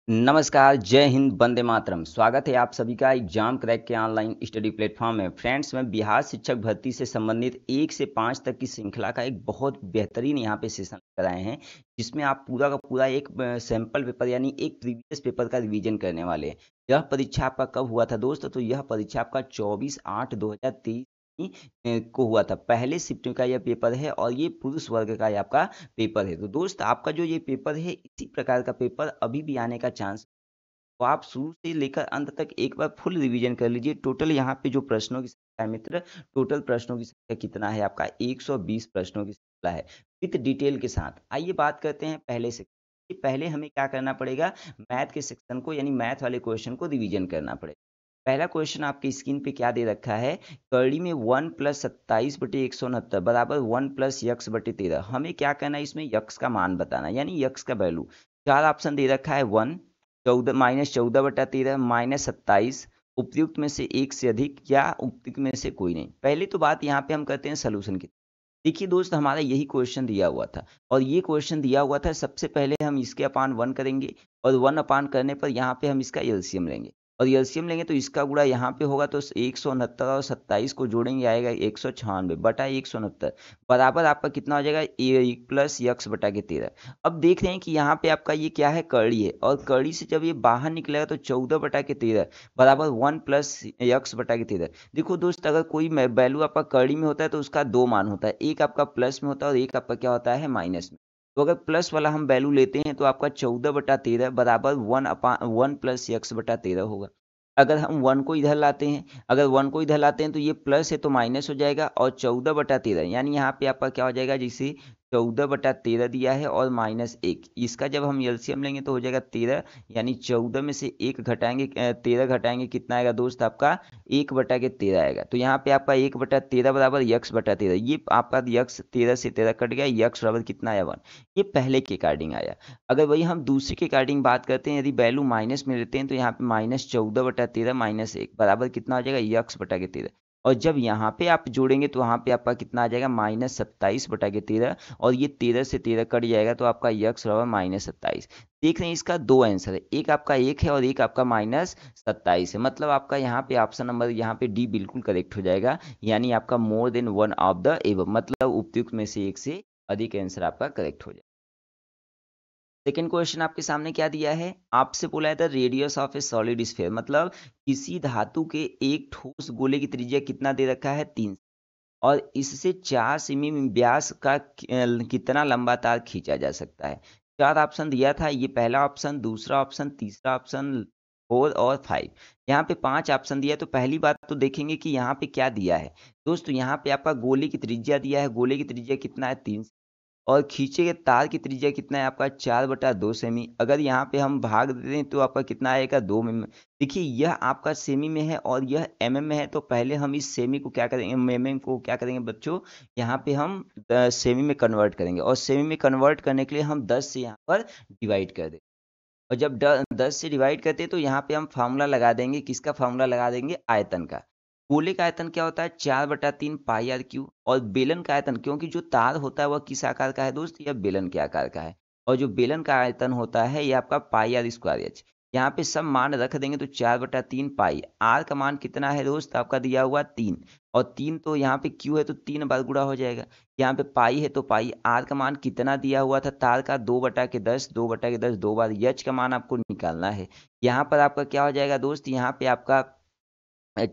नमस्कार, जय हिंद, वंदे मातरम। स्वागत है आप सभी का एग्जाम क्रैक के ऑनलाइन स्टडी प्लेटफॉर्म में। फ्रेंड्स, मैं बिहार शिक्षक भर्ती से संबंधित 1 से 5 तक की श्रृंखला का एक बहुत बेहतरीन यहाँ पे सेशन लेकर आए हैं, जिसमें आप पूरा का पूरा एक सैंपल पेपर यानी एक प्रीवियस पेपर का रिवीजन करने वाले हैं। यह परीक्षा आपका कब हुआ था दोस्त? तो यह परीक्षा आपका 24/8/2023 को हुआ था। पहले शिफ्ट का यह पेपर है और ये पुरुष वर्ग का ये आपका पेपर है। तो दोस्त, आपका जो ये पेपर है, इसी प्रकार का पेपर अभी भी आने का चांस, तो आप शुरू से लेकर अंत तक एक बार फुल रिवीजन कर लीजिए। टोटल यहाँ पे जो प्रश्नों की संख्या है मित्र, टोटल प्रश्नों की संख्या कितना है आपका? 120 प्रश्नों की श्रृंखला है विथ डिटेल के साथ। आइए बात करते हैं पहले से। पहले हमें क्या करना पड़ेगा? मैथ के सेक्शन को यानी मैथ वाले क्वेश्चन को रिवीजन करना पड़ेगा। पहला क्वेश्चन आपकी स्क्रीन पे क्या दे रखा है? कड़ी में 1 + 27/169 बराबर 1 + यक्स/13। हमें क्या करना है? इसमें यक्स का मान बताना यानी यक्स का वैल्यू। चार ऑप्शन दे रखा है 1, 14 -14/13 -27, उपयुक्त में से एक से अधिक या उपयुक्त में से कोई नहीं। पहले तो बात यहाँ पे हम करते हैं सॉल्यूशन की। देखिए दोस्त, हमारा यही क्वेश्चन दिया हुआ था और ये क्वेश्चन दिया हुआ था। सबसे पहले हम इसके अपान 1 करेंगे और 1 अपान करने पर यहाँ पे हम इसका एलसीएम लेंगे और एलसीएम लेंगे तो इसका गुणा यहाँ पे होगा, तो 169 और 27 को जोड़ेंगे आएगा 196 बटा 169 बराबर आपका कितना हो जाएगा? ए प्लस यक्स बटा के 13। अब देख रहे हैं कि यहाँ पे आपका ये क्या है? कड़ी है और कड़ी से जब ये बाहर निकलेगा तो 14 बटा के 13 बराबर 1 + यक्स बटा के 13। देखो दोस्त, अगर कोई वैल्यू आपका कड़ी में होता है तो उसका दो मान होता है, एक आपका प्लस में होता है और एक आपका क्या होता है? माइनस में। तो अगर प्लस वाला हम वैल्यू लेते हैं तो आपका 14/13 बराबर 1 + यक्स/13 होगा। अगर हम 1 को इधर लाते हैं, तो ये प्लस है तो माइनस हो जाएगा और 14/13 यानी यहाँ पे आपका क्या हो जाएगा? जैसे 14/13 दिया है और -1, इसका जब हम एलसीएम लेंगे तो हो जाएगा 13, यानी 14 में से 1 घटाएंगे 13 घटाएंगे, कितना आएगा दोस्त? आपका 1/13 आएगा। तो यहाँ पे आपका 1/13 बराबर यक्स/13। ये आपका यक्स 13 से 13 कट गया, यक्स बराबर कितना आया? 1। ये पहले के अकॉर्डिंग आया। अगर वही हम दूसरे के अकॉर्डिंग बात करते हैं, यदि वैल्यू माइनस में लेते हैं तो यहाँ पे -14/13 -1 बराबर कितना हो जाएगा? यक्स/13। और जब यहाँ पे आप जोड़ेंगे तो वहाँ पे आपका कितना आ जाएगा? -27/13 और ये 13 से 13 कट जाएगा तो आपका यक्स बराबर -27। देख रहे हैं, इसका दो आंसर है, एक आपका 1 है और एक आपका -27 है। मतलब आपका यहाँ पे ऑप्शन नंबर यहाँ पे डी बिल्कुल करेक्ट हो जाएगा, यानी आपका मोर than one of the above, मतलब उपयुक्त में से एक से अधिक आंसर आपका करेक्ट हो जाएगा। सेकेंड क्वेश्चन आपके सामने क्या दिया है? आपसे बोला है the radius of A solid sphere, मतलब किसी धातु के एक ठोस गोले की त्रिज्या कितना दे रखा है? 3, और इससे 4 सेमी व्यास का कितना लंबा तार खींचा जा सकता है? चार ऑप्शन दिया था, ये पहला ऑप्शन, दूसरा ऑप्शन, तीसरा ऑप्शन, 4 और 5। यहाँ पे 5 ऑप्शन दिया है। तो पहली बात तो देखेंगे कि यहाँ पे क्या दिया है दोस्तों। यहाँ पे आपका गोले की त्रिज्या दिया है, गोले की त्रिज्या कितना है? 3, और खींचे गए तार की त्रिज्या कितना है? आपका 4/2 सेमी। अगर यहाँ पे हम भाग दे दें तो आपका कितना आएगा? 2 में। देखिए, यह आपका सेमी में है और यह एमएम में है, तो पहले हम इस सेमी को क्या करेंगे? एमएम को क्या करेंगे बच्चों? यहाँ पे हम सेमी में कन्वर्ट करेंगे और सेमी में कन्वर्ट करने के लिए हम 10 से यहाँ पर डिवाइड कर दें। और जब 10 से डिवाइड करते हैं तो यहाँ पे हम फार्मूला लगा देंगे, किसका फार्मूला लगा देंगे? आयतन का। गोले का आयतन क्या होता है? 4/3 पाई आर क्यू। और बेलन का आयतन, क्योंकि जो तार होता है वह किस आकार का है दोस्त? यह बेलन के आकार का है। और जो बेलन का आयतन होता है ये आपका पाई आर स्क्वायर एच। यहाँ पे सब मान रख देंगे तो 4/3 पाई। आर का मान कितना है दोस्त? आपका दिया हुआ 3, और 3 तो यहाँ पे क्यू है तो 3 बार गुणा हो जाएगा। यहाँ पे पाई है तो पाई, आर का मान कितना दिया हुआ था? तार का 2/10, 2/10 दो बार, यच का मान आपको निकालना है। यहाँ पर आपका क्या हो जाएगा दोस्त? यहाँ पे आपका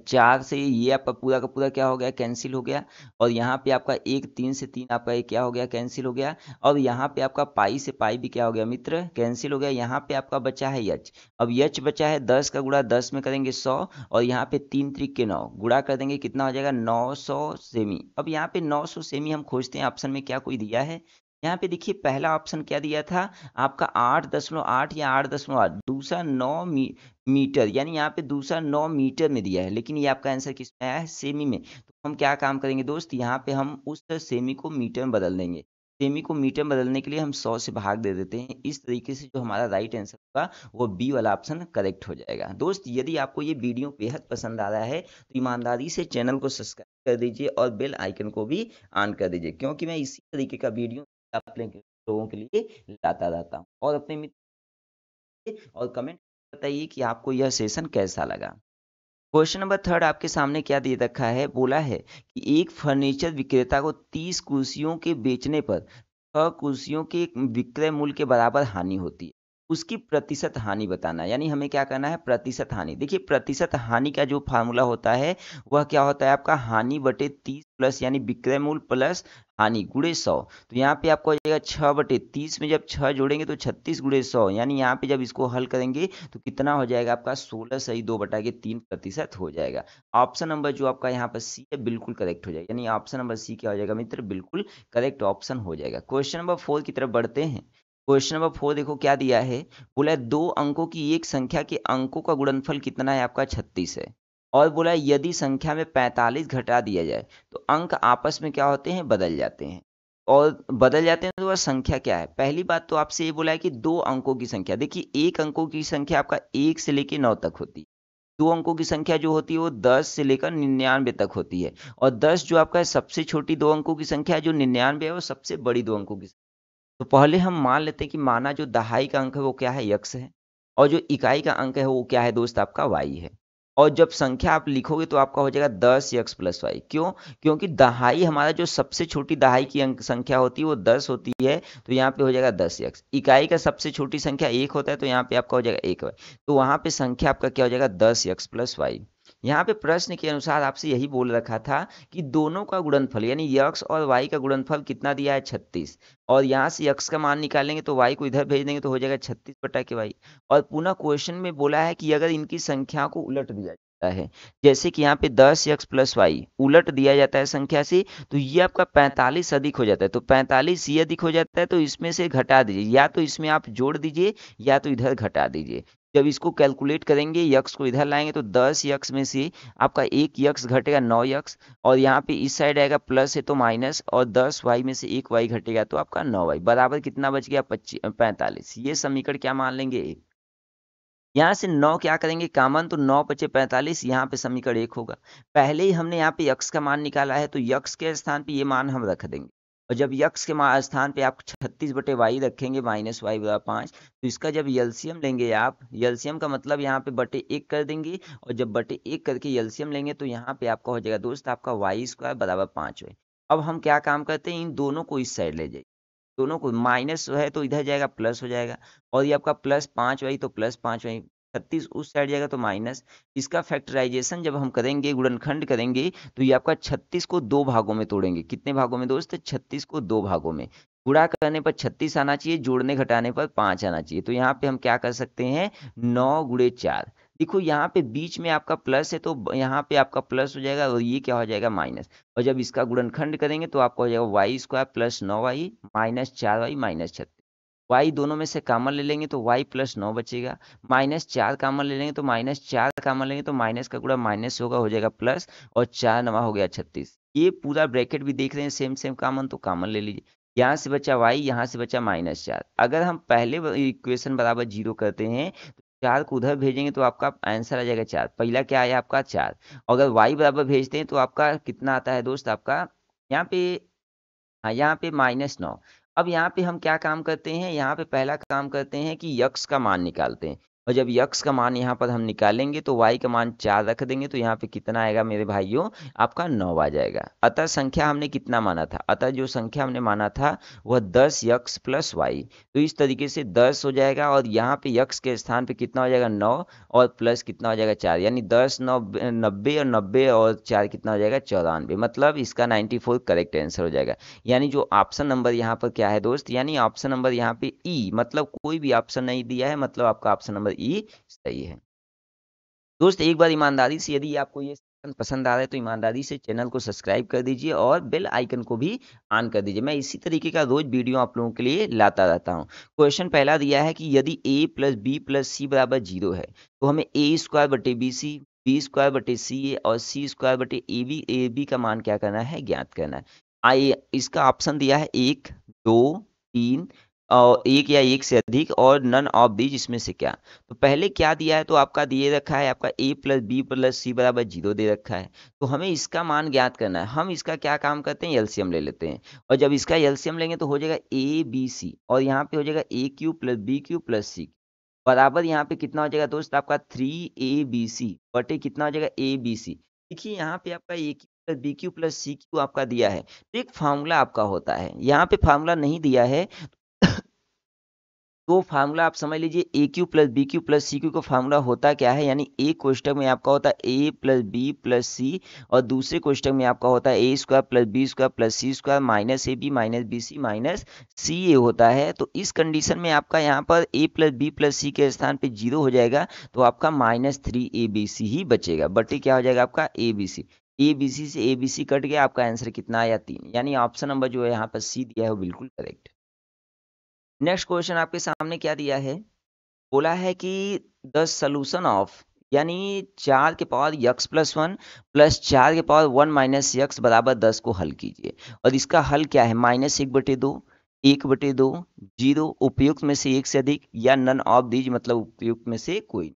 4 से ये आपका पूरा का पूरा क्या हो गया? कैंसिल हो गया। और यहाँ पे आपका 1, 3 से 3 आपका ये क्या हो गया? कैंसिल हो गया। और यहाँ पे आपका पाई से पाई भी क्या हो गया मित्र? कैंसिल हो गया। यहाँ पे आपका बचा है यच। अब यच बचा है, 10 का गुणा 10 में करेंगे 100, और यहाँ पे 3 त्रिक के 9 गुणा कर देंगे, कितना हो जाएगा? 900 सेमी। अब यहाँ पे 900 सेमी हम खोजते हैं, ऑप्शन में क्या कोई दिया है? यहाँ पे देखिए, पहला ऑप्शन क्या दिया था आपका? 8.8 या 8.8, दूसरा 9 मीटर, यानी यहाँ पे दूसरा 9 मीटर में दिया है, लेकिन ये आपका आंसर किस में आया है? सेमी में। तो हम क्या काम करेंगे दोस्त? यहाँ पे हम उस सेमी को मीटर में बदल देंगे। सेमी को मीटर में बदलने के लिए हम 100 से भाग दे देते हैं। इस तरीके से जो हमारा राइट आंसर होगा वो बी वाला ऑप्शन करेक्ट हो जाएगा। दोस्त, यदि आपको ये वीडियो बेहद पसंद आ रहा है तो ईमानदारी से चैनल को सब्सक्राइब कर दीजिए और बेल आइकन को भी ऑन कर दीजिए, क्योंकि मैं इसी तरीके का वीडियो अपने लोगों के लिए लाता रहता हूँ। और अपने और कमेंट बताइए कि आपको यह सेशन कैसा लगा। क्वेश्चन नंबर थर्ड आपके सामने क्या दे रखा है, बोला है कि एक फर्नीचर विक्रेता को 30 कुर्सियों के बेचने पर 6 कुर्सियों के विक्रय मूल्य के बराबर हानि होती है। उसकी प्रतिशत हानि बताना है, यानी हमें क्या करना है, प्रतिशत हानि। देखिए प्रतिशत हानि का जो फार्मूला होता है वह क्या होता है आपका, हानि बटे 30 प्लस यानी विक्रय मूल्य प्लस हानि गुणे 100। तो यहाँ पे आपको हो जाएगा 6/30 में जब 6 जोड़ेंगे तो 36 गुणे 100, यानी यहाँ पे जब इसको हल करेंगे तो कितना हो जाएगा आपका 16 सही 2/3% हो जाएगा। ऑप्शन नंबर जो आपका यहाँ पर सी है बिल्कुल करेक्ट हो जाएगा, यानी ऑप्शन नंबर सी क्या हो जाएगा मित्र, बिल्कुल करेक्ट ऑप्शन हो जाएगा। क्वेश्चन नंबर 4 की तरफ बढ़ते हैं। क्वेश्चन नंबर 4 देखो क्या दिया है, बोला है 2 अंकों की एक संख्या के अंकों का गुणनफल कितना है आपका 36 है। और बोला है यदि संख्या में 45 घटा दिया जाए तो अंक आपस में क्या होते हैं, बदल जाते हैं। और बदल जाते हैं तो वह संख्या क्या है। पहली बात तो आपसे ये बोला है कि 2 अंकों की संख्या, देखिए एक अंकों की संख्या आपका 1 से लेकर 9 तक होती है। 2 अंकों की संख्या जो होती है वो 10 से लेकर 99 तक होती है। और 10 जो आपका है सबसे छोटी 2 अंकों की संख्या है, जो 99 है वो सबसे बड़ी 2 अंकों की। तो पहले हम मान लेते हैं कि माना जो दहाई का अंक है वो क्या है, यक्स है। और जो इकाई का अंक है वो क्या है दोस्त, आपका वाई है। और जब संख्या आप लिखोगे तो आपका हो जाएगा 10 प्लस वाई। क्यों, क्योंकि दहाई हमारा जो सबसे छोटी दहाई की अंक संख्या होती है वो 10 होती है, तो यहाँ पे हो जाएगा 10 इकाई का सबसे छोटी संख्या 1 होता है, तो यहाँ पे आपका हो जाएगा 1 वाई। तो वहाँ पे संख्या आपका क्या हो जाएगा 10 प्लस वाई। यहाँ पे प्रश्न के अनुसार आपसे यही बोल रखा था कि दोनों का गुणनफल यानी यक्स और वाई का गुणनफल कितना दिया है 36। और यहाँ से यक्स का मान निकालेंगे तो वाई को इधर भेज देंगे तो हो जाएगा 36/वाई। और पुनः क्वेश्चन में बोला है कि अगर इनकी संख्या को उलट दिया जाता है, जैसे कि यहाँ पे 10 प्लस वाई उलट दिया जाता है संख्या से, तो ये आपका 45 अधिक हो जाता है। तो 45 ये अधिक हो जाता है, तो इसमें से घटा दीजिए, या तो इसमें आप जोड़ दीजिए या तो इधर घटा दीजिए। जब इसको कैलकुलेट करेंगे यक्स को इधर लाएंगे तो 10 यक्स में से आपका एक यक्स घटेगा 9 यक्स। और यहाँ पे इस साइड आएगा प्लस है तो माइनस, और 10 वाई में से एक वाई घटेगा तो आपका 9 वाई बराबर कितना बच गया 45। ये समीकरण क्या मान लेंगे, यहाँ से 9 क्या करेंगे कॉमन, तो 9 बचे 45, यहाँ पे समीकरण 1 होगा। पहले ही हमने यहाँ पे यक्स का मान निकाला है, तो यक्स के स्थान पे ये मान हम रख देंगे। और जब यक्स के स्थान पे आप 36/वाई रखेंगे माइनस वाई बराबर 5, तो इसका जब एलसीएम लेंगे आप, एलसीएम का मतलब यहाँ पे बटे 1 कर देंगे। और जब बटे 1 करके एलसीएम लेंगे तो यहाँ पे आपका हो जाएगा दोस्त आपका वाई स्क्वायर बराबर 5 वाई। अब हम क्या काम करते हैं, इन दोनों को इस साइड ले जाइए, दोनों को माइनस है तो इधर जाएगा प्लस हो जाएगा। और ये आपका +5 वाई तो +5 वाई, 36 उस साइड जाएगा तो माइनस। इसका फैक्टराइजेशन जब हम करेंगे, गुणनखंड करेंगे, तो ये आपका 36 को 2 भागों में तोड़ेंगे। कितने भागों में दोस्त, 36 को 2 भागों में। गुणा करने पर 36 आना चाहिए, जोड़ने घटाने पर 5 आना चाहिए। तो यहाँ पे हम क्या कर सकते हैं, 9 × 4। देखो यहाँ पे बीच में आपका प्लस है तो यहाँ पे आपका प्लस हो जाएगा और ये क्या हो जाएगा माइनस। और जब इसका गुणनखंड करेंगे तो आपका हो जाएगा Y square plus 9 Y minus 4 Y minus 36। Y दोनों में से कॉमन ले लेंगे तो वाई प्लस 9 बचेगा, -4 कॉमन ले लेंगे तो -4 कॉमन लेंगे तो माइनस का गुणा माइनस होगा, हो जाएगा प्लस, और 4 नवा हो गया 36। ये पूरा ब्रैकेट भी देख रहे हैं सेम सेम कॉमन, तो कॉमन ले लीजिए। यहाँ से बचा वाई, यहाँ से बचा -4। अगर हम पहले इक्वेशन बराबर 0 करते हैं तो 4 को उधर भेजेंगे तो आपका आंसर आ जाएगा 4। पहला क्या आया आपका 4। अगर वाई बराबर भेजते हैं तो आपका कितना आता है दोस्त, आपका यहाँ पे, हाँ यहाँ पे -9। अब यहाँ पे हम क्या काम करते हैं, यहाँ पे पहला काम करते हैं कि यक्स का मान निकालते हैं। और जब यक्स का मान यहाँ पर हम निकालेंगे तो वाई का मान 4 रख देंगे, तो यहाँ पे कितना आएगा मेरे भाइयों, आपका 9 आ जाएगा। अतः संख्या हमने कितना माना था, अतः जो संख्या हमने माना था वह 10 यक्स प्लस वाई। तो इस तरीके से 10 हो जाएगा, और यहाँ पे यक्स के स्थान पे कितना हो जाएगा 9, और प्लस कितना हो जाएगा 4, यानी 10 9 90, और 90 और 4 कितना हो जाएगा 94। मतलब इसका 94 करेक्ट आंसर हो जाएगा। यानी जो ऑप्शन नंबर यहाँ पर क्या है दोस्त, यानी ऑप्शन नंबर यहाँ पे ई, मतलब कोई भी ऑप्शन नहीं दिया है, मतलब आपका ऑप्शन नंबर ई सही है। दोस्त एक बार ईमानदारी से, यदि आपको ये सेशन पसंद आ रहा है तो ईमानदारी से चैनल को सब्सक्राइब कर दीजिए और बेल आइकन को भी ऑन कर दीजिए। मैं इसी तरीके का रोज वीडियो आप लोगों के लिए लाता रहता हूँ। क्वेश्चन पहला दिया है कि यदि a + b + c = 0 है तो हमें a² / bc, b² / ca और c² / ab का मान क्या करना है, ज्ञात करना है। आइए, इसका ऑप्शन दिया है 1 2 3 और 1 या 1 से अधिक, और नन ऑफ दीज इसमें से क्या। तो पहले क्या दिया है, तो आपका दिए रखा है आपका a + b + c = 0 दे रखा है। तो हमें इसका मान ज्ञात करना है। हम इसका क्या काम करते हैं, एलसीएम ले लेते हैं। और जब इसका एलसीएम लेंगे तो हो जाएगा a b c, और यहाँ पे हो जाएगा a³ + b³ + c बराबर यहाँ पे कितना हो जाएगा दोस्त आपका 3ABC बटे कितना हो जाएगा ABC। देखिए यहाँ पे आपका a cube plus b cube plus c cube आपका दिया है, तो एक फार्मूला आपका होता है, यहाँ पे फार्मूला नहीं दिया है तो फार्मूला आप समझ लीजिए a cube plus b cube plus c cube का फार्मूला होता क्या है, यानी एक कोष्टक में आपका होता है a plus b plus c और दूसरे कोष्टक में आपका होता है a square plus b square plus c square minus a b minus b c minus c a होता है। तो इस कंडीशन में आपका यहाँ पर a plus b plus c के स्थान पे 0 हो जाएगा, तो आपका -3 ABC ही बचेगा, बटे क्या हो जाएगा आपका ABC। ABC से ABC कट गया, आपका आंसर कितना आया 3, यानी ऑप्शन नंबर जो है यहाँ पर सी दिया है वो बिल्कुल करेक्ट। नेक्स्ट क्वेश्चन आपके सामने क्या दिया है, बोला है कि द सोल्यूशन ऑफ, यानी 4 के पावर यक्स प्लस 1 प्लस 4 के पावर 1 माइनस यक्स बराबर 10 को हल कीजिए। और इसका हल क्या है, -1/2, 1/2, 0, उपयुक्त में से एक से अधिक या नन ऑफ दीज मतलब उपयुक्त में से कोई।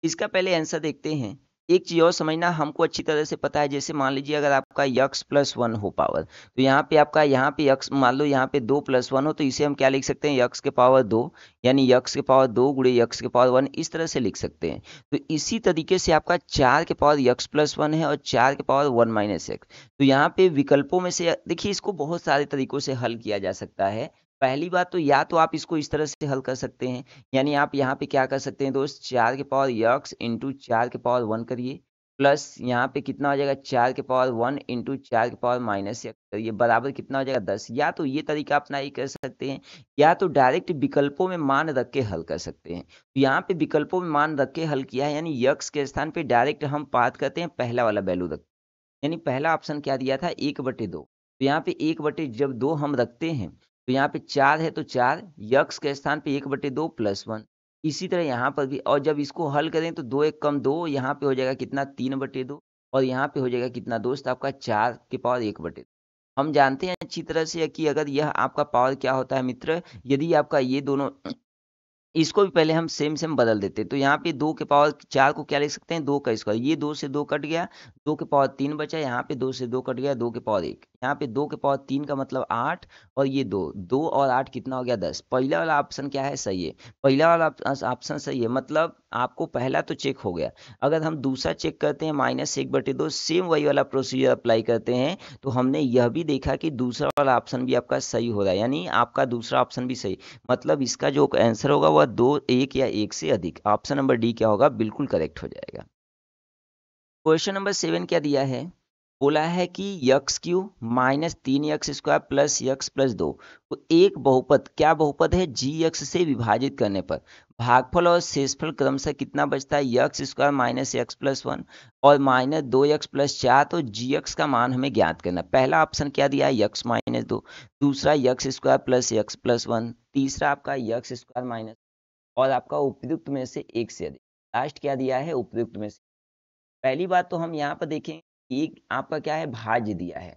इसका पहले आंसर देखते हैं। एक चीज और समझना, हमको अच्छी तरह से पता है, जैसे मान लीजिए अगर आपका यक्स प्लस 1 हो पावर, तो यहाँ पे आपका यहाँ पे यक्स मान लो यहाँ पे 2 + 1 हो, तो इसे हम क्या लिख सकते हैं, यक्स के पावर 2, यानी यक्स के पावर 2 गुणे यक्स के पावर 1, इस तरह से लिख सकते हैं। तो इसी तरीके से आपका 4 के पावर यक्स प्लस 1 है और 4 के पावर 1 माइनस एक्स, तो यहाँ पे विकल्पों में से देखिए इसको बहुत सारे तरीकों से हल किया जा सकता है। पहली बात तो या तो आप इसको इस तरह से हल कर सकते हैं, यानी आप यहाँ पे क्या कर सकते हैं दोस्त, 4 के पावर यक्स इंटू 4 के पावर 1 करिए, प्लस यहाँ पे कितना हो जाएगा 4 के पावर 1 इंटू 4 के पावर माइनस यक्स करिए, बराबर कितना हो जाएगा 10। या तो ये तरीका अपना ही कर सकते हैं, या तो डायरेक्ट विकल्पों में मान रख के हल कर सकते हैं। तो यहाँ पे विकल्पों में मान रख के हल किया है, यानी यक्स के स्थान पे डायरेक्ट हम बात करते हैं पहला वाला वैल्यू रख, यानी पहला ऑप्शन क्या दिया था 1/2, तो यहाँ पे 1/2 हम रखते हैं, तो यहाँ पे 4 है तो 4 यक्स के स्थान पे 1/2 प्लस 1, इसी तरह यहाँ पर भी। और जब इसको हल करें तो 2 1 कम 2, यहाँ पे हो जाएगा कितना 3/2 और यहाँ पे हो जाएगा कितना दोस्त आपका 4 के पावर 1/2। हम जानते हैं अच्छी तरह से कि अगर यह आपका पावर क्या होता है मित्र, यदि आपका ये दोनों इसको भी पहले हम सेम सेम बदल देते हैं, तो यहाँ पे 2 के पावर 4 को क्या लिख सकते हैं 2 का स्क्वायर, ये 2 से 2 कट गया, 2 के पावर 3 बचा, यहाँ पे 2 से 2 कट गया 2 के पावर 1, यहाँ पे 2 के पावर 3 का मतलब 8 और ये 2, 2 और 8 कितना हो गया 10। पहला वाला ऑप्शन क्या है सही है, पहला वाला ऑप्शन सही है, मतलब आपको पहला तो चेक हो गया। अगर हम दूसरा चेक करते हैं -1/2, सेम वही वाला प्रोसीजर अप्लाई करते हैं, तो हमने यह भी देखा कि दूसरा वाला ऑप्शन भी आपका सही हो रहा है, यानी आपका दूसरा ऑप्शन भी सही, मतलब इसका जो आंसर होगा वह 2 1 या 1 से अधिक, ऑप्शन नंबर डी क्या होगा बिल्कुल करेक्ट हो जाएगा। क्वेश्चन नंबर 7 क्या दिया है, बोला है कि यक्स³ -3x² प्लस यक्स प्लस 2 को एक बहुपद, क्या बहुपद है, g(x) से विभाजित करने पर भागफल और शेषफल क्रमशः कितना बचता है, x² माइनस एक्स प्लस 1 और -2x प्लस 4, तो gx का मान हमें ज्ञात करना। पहला ऑप्शन क्या दिया है x-2, दूसरा x² प्लस एक्स प्लस 1, तीसरा आपका x² माइनस और आपका उपयुक्त में से एक से अधिक, लास्ट क्या दिया है उपयुक्त में से। पहली बात तो हम यहाँ पर देखें, एक आपका क्या है भाज्य दिया है,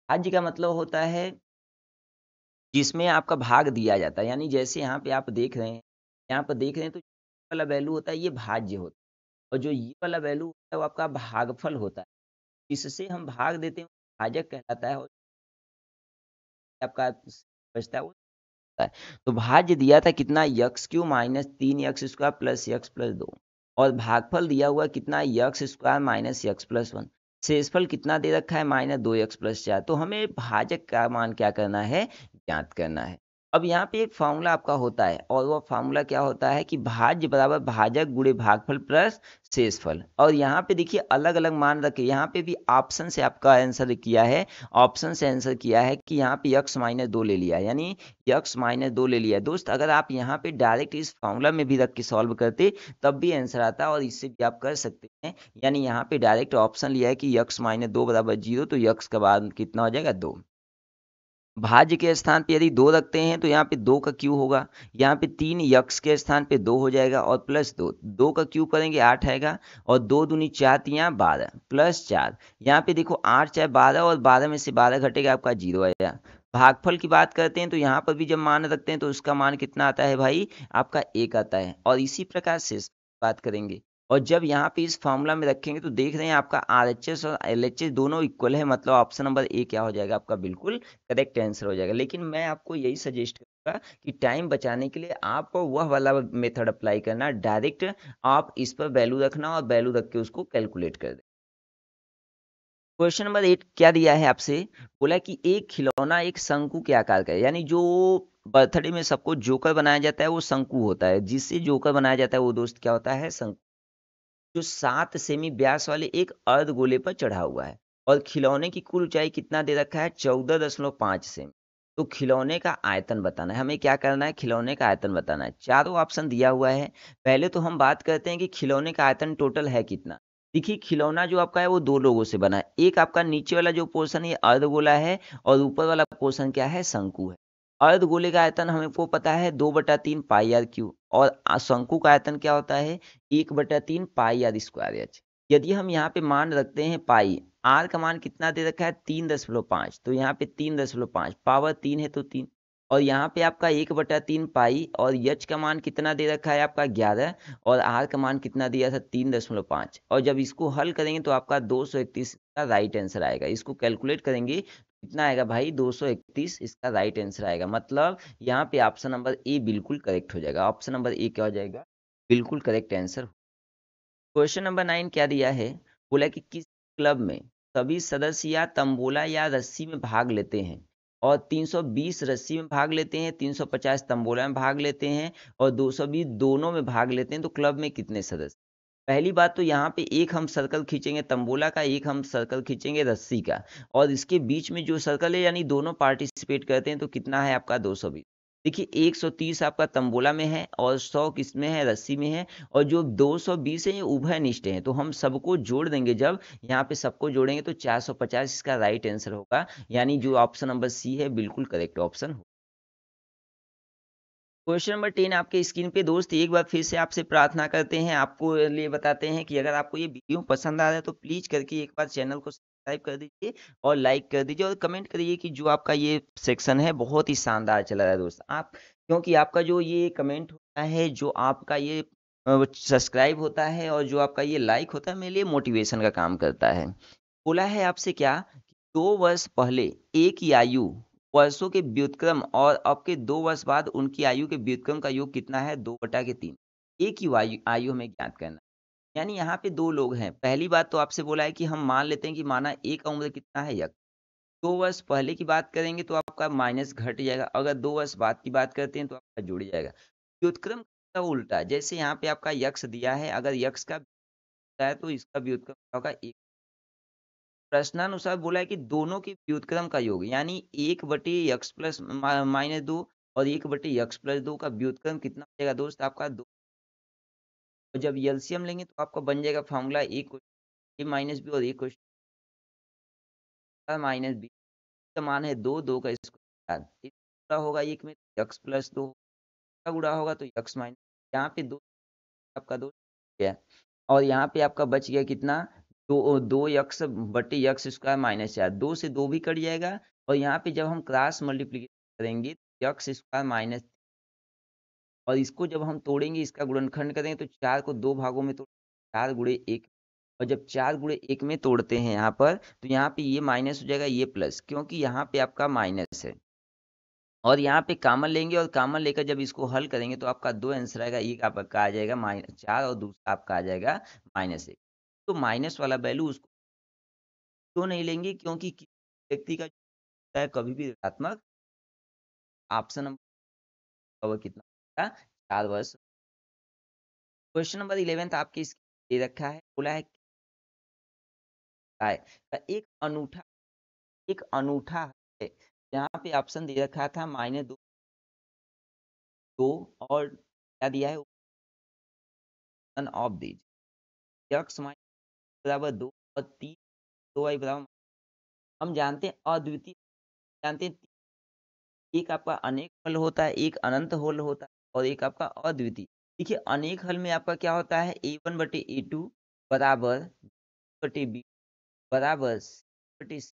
भाज्य का मतलब होता है जिसमें आपका भाग दिया जाता है, यानी जैसे यहाँ पे आप देख रहे हैं, यहाँ पर देख रहे हैं तो ये वाला वैल्यू होता है ये भाज्य होता है, और जो ये वाला वैल्यू होता है वो आपका भागफल होता है, इससे हम भाग देते हैं भाजक कहलाता है, और आपका बचता है वो होता है। तो भाज्य दिया था कितना x³ -3x² plus x plus 2 और भागफल दिया हुआ कितना x² माइनस एक्स प्लस 1, शेषफल कितना दे रखा है -2x प्लस 4, तो हमें भाजक का मान क्या करना है ज्ञात करना है। अब यहाँ पे एक फार्मूला आपका होता है, और वह फार्मूला क्या होता है कि भाज्य बराबर भाजक गुणे भागफल प्लस शेषफल, और यहाँ पे देखिए अलग अलग मान रखे, यहाँ पे भी ऑप्शन से आपका आंसर किया है, ऑप्शन से आंसर किया है कि यहाँ पे x-2 ले लिया, यानी x-2 ले लिया दोस्त। अगर आप यहाँ पे डायरेक्ट इस फॉर्मूला में भी रख के सॉल्व करते तब भी आंसर आता, और इससे भी आप कर सकते हैं, यानी यहाँ पे डायरेक्ट ऑप्शन लिया है कि x-2 बराबर 0, तो x का बाद कितना हो जाएगा 2। भाज्य के स्थान पे यदि 2 रखते हैं तो यहाँ पे 2 का क्यू होगा, यहाँ पे 3 यक्स के स्थान पे 2 हो जाएगा और प्लस 2, 2 का क्यू करेंगे 8 आएगा, और 2 दूनी 4 3 12 प्लस 4, यहाँ पे देखो 8 4 12 और 12 में से 12 घटेगा आपका 0 आएगा। भागफल की बात करते हैं तो यहाँ पर भी जब मान रखते हैं तो उसका मान कितना आता है भाई आपका 1 आता है, और इसी प्रकार से बात करेंगे, और जब यहाँ पे इस फॉर्मूला में रखेंगे तो देख रहे हैं आपका आरएचएस और एलएचएस दोनों इक्वल है, मतलब ऑप्शन नंबर ए क्या हो जाएगा आपका बिल्कुल करेक्ट आंसर हो जाएगा। लेकिन मैं आपको यही सजेस्ट करूंगा कि टाइम बचाने के लिए आप वह वाला मेथड अप्लाई करना, डायरेक्ट आप इस पर वैल्यू रखना और वैल्यू रख के उसको कैलकुलेट कर दें। क्वेश्चन नंबर 8 क्या दिया है आपसे, बोला कि एक खिलौना एक शंकु के आकार का है, यानी जो बर्थडे में सबको जोकर बनाया जाता है वो शंकु होता है, जिससे जोकर बनाया जाता है वो दोस्त क्या होता है, शंकु। जो 7 सेमी व्यास वाले एक अर्ध गोले पर चढ़ा हुआ है और खिलौने की कुल ऊंचाई कितना दे रखा है, 14.5 सेमी। तो खिलौने का आयतन बताना है, हमें क्या करना है, खिलौने का आयतन बताना है। चारों ऑप्शन दिया हुआ है। पहले तो हम बात करते हैं कि खिलौने का आयतन टोटल है कितना। देखिए खिलौना जो आपका है वो दो लोगों से बना है, एक आपका नीचे वाला जो पोर्शन है अर्ध गोला है और ऊपर वाला पोर्शन क्या है, शंकु है। अर्ध गोले का आयतन हमको पता है 2/3 पाई आर क्यू, और शंकु का आयतन क्या होता है, 1/3 पाई आर स्क्वायर एच। यदि हम यहाँ पे मान रखते हैं पाई, आर का मान कितना दे रखा है 3.5, तो यहाँ पे 3.5 पावर 3 है तो 3, और यहाँ पे आपका 1/3 पाई, और यच का मान कितना दे रखा है आपका 11, और आर का मान कितना दिया था 3.5, और जब इसको हल करेंगे तो आपका 231 का राइट आंसर आएगा। इसको कैलकुलेट करेंगे कितना आएगा भाई, 231 इसका राइट आंसर आएगा। मतलब यहाँ पे ऑप्शन नंबर ए बिल्कुल करेक्ट हो जाएगा। ऑप्शन नंबर ए क्या हो जाएगा, बिल्कुल करेक्ट आंसर। क्वेश्चन नंबर 9 क्या दिया है, बोला कि किस क्लब में सभी सदस्य या तंबोला या रस्सी में भाग लेते हैं, और 320 रस्सी में भाग लेते हैं, 350 तंबोला में भाग लेते हैं और 220 दोनों में भाग लेते हैं, तो क्लब में कितने सदस्य। पहली बात तो यहाँ पे एक हम सर्कल खींचेंगे तंबोला का, एक हम सर्कल खींचेंगे रस्सी का, और इसके बीच में जो सर्कल है यानी दोनों पार्टिसिपेट करते हैं, तो कितना है आपका 220। देखिए 130 आपका तंबोला में है और 100 किस में है, रस्सी में है, और जो 220 है ये उभयनिष्ठ हैं, तो हम सबको जोड़ देंगे। जब यहाँ पे सबको जोड़ेंगे तो 450 इसका राइट आंसर होगा, यानी जो ऑप्शन नंबर सी है बिल्कुल करेक्ट ऑप्शन हो। क्वेश्चन नंबर 10 आपके स्क्रीन पे दोस्त, एक बार फिर से आपसे प्रार्थना करते हैं, आपको लिए बताते हैं कि अगर आपको ये वीडियो पसंद आ रहा है तो प्लीज करके एक बार चैनल को सब्सक्राइब कर दीजिए और लाइक कर दीजिए, और कमेंट करिए कि जो आपका ये सेक्शन है बहुत ही शानदार चला रहा है दोस्त। आप क्योंकि आपका जो ये कमेंट होता है, जो आपका ये सब्सक्राइब होता है और जो आपका ये लाइक होता है, मेरे लिए मोटिवेशन का काम करता है। बोला है आपसे क्या कि 2 वर्ष पहले एक ही आयु वर्षों के व्युत्क्रम और अब के 2 वर्ष बाद उनकी आयु के व्युत्क्रम का योग कितना है, 2/3। एक ही आयु आयु हमें ज्ञात करना है। यानी यहाँ पे दो लोग हैं। पहली बात तो आपसे बोला है कि हम मान लेते हैं कि माना एक का उम्र कितना है, यक। 2 वर्ष पहले की बात करेंगे तो आपका माइनस घट जाएगा, अगर 2 वर्ष बाद की बात करते हैं तो आपका जुड़ जाएगा। व्युत्क्रम का उल्टा, जैसे यहाँ पे आपका यक्स दिया है, अगर यक्स का है तो इसका व्युत्क्रम क्या होगा, एक। प्रश्नानुसार बोला है कि दोनों के व्युत्क्रम का योग, यानी 1/(x+−2) और 1/(x+2) का व्युत्क्रम कितना हो जाएगा दोस्त, आपका 2। और जब एलसीएम लेंगे तो आपका बन जाएगा फॉर्मूला a-b और a-b का मान है 2, 2 का स्क्वायर, एक गुणा होगा एक में x+2 का गुणा होगा तो x-, यहाँ पे 2 आपका 2 गया, और यहाँ पे आपका बच गया कितना, 2x/(x²-4), 2 से 2 भी कट जाएगा, और यहाँ पे जब हम क्रॉस मल्टीप्लीकेशन करेंगे तो x² - और इसको जब हम तोड़ेंगे, इसका गुणनखंड करेंगे तो 4 को 2 भागों में तोड़, 4 × 1, और जब 4 × 1 में तोड़ते हैं यहाँ पर तो यहाँ पे ये माइनस हो जाएगा, ये प्लस, क्योंकि यहाँ पे आपका माइनस है। और यहाँ पे कॉमन लेंगे और कॉमन लेकर जब इसको हल करेंगे तो आपका 2 आंसर आएगा, एक आपका आ जाएगा -4 और दूसरा आपका आ जाएगा -1। तो माइनस वाला वैल्यू उसको क्यों नहीं लेंगे, क्योंकि किसी व्यक्ति का जो होता है कभी भी ऋणात्मक। ऑप्शन नंबर कितना होगा, 4 वर्ष। क्वेश्चन नंबर 11 आपके दे रखा है, बोला है का एक अनूठा है। यहाँ पे ऑप्शन दे रखा था -2, 2, और क्या दिया है, ऑफ दीज x बराबर 2 और 3, 2y बराबर। हम जानते हैं अद्वितीय, जानते हैं एक आपका अनेक हल होता है, एक अनंत हल होता है, और एक आपका अद्वितीय। देखिए अनेक हल में आपका क्या होता है, a1/a2 बराबर b/b बराबर c/c,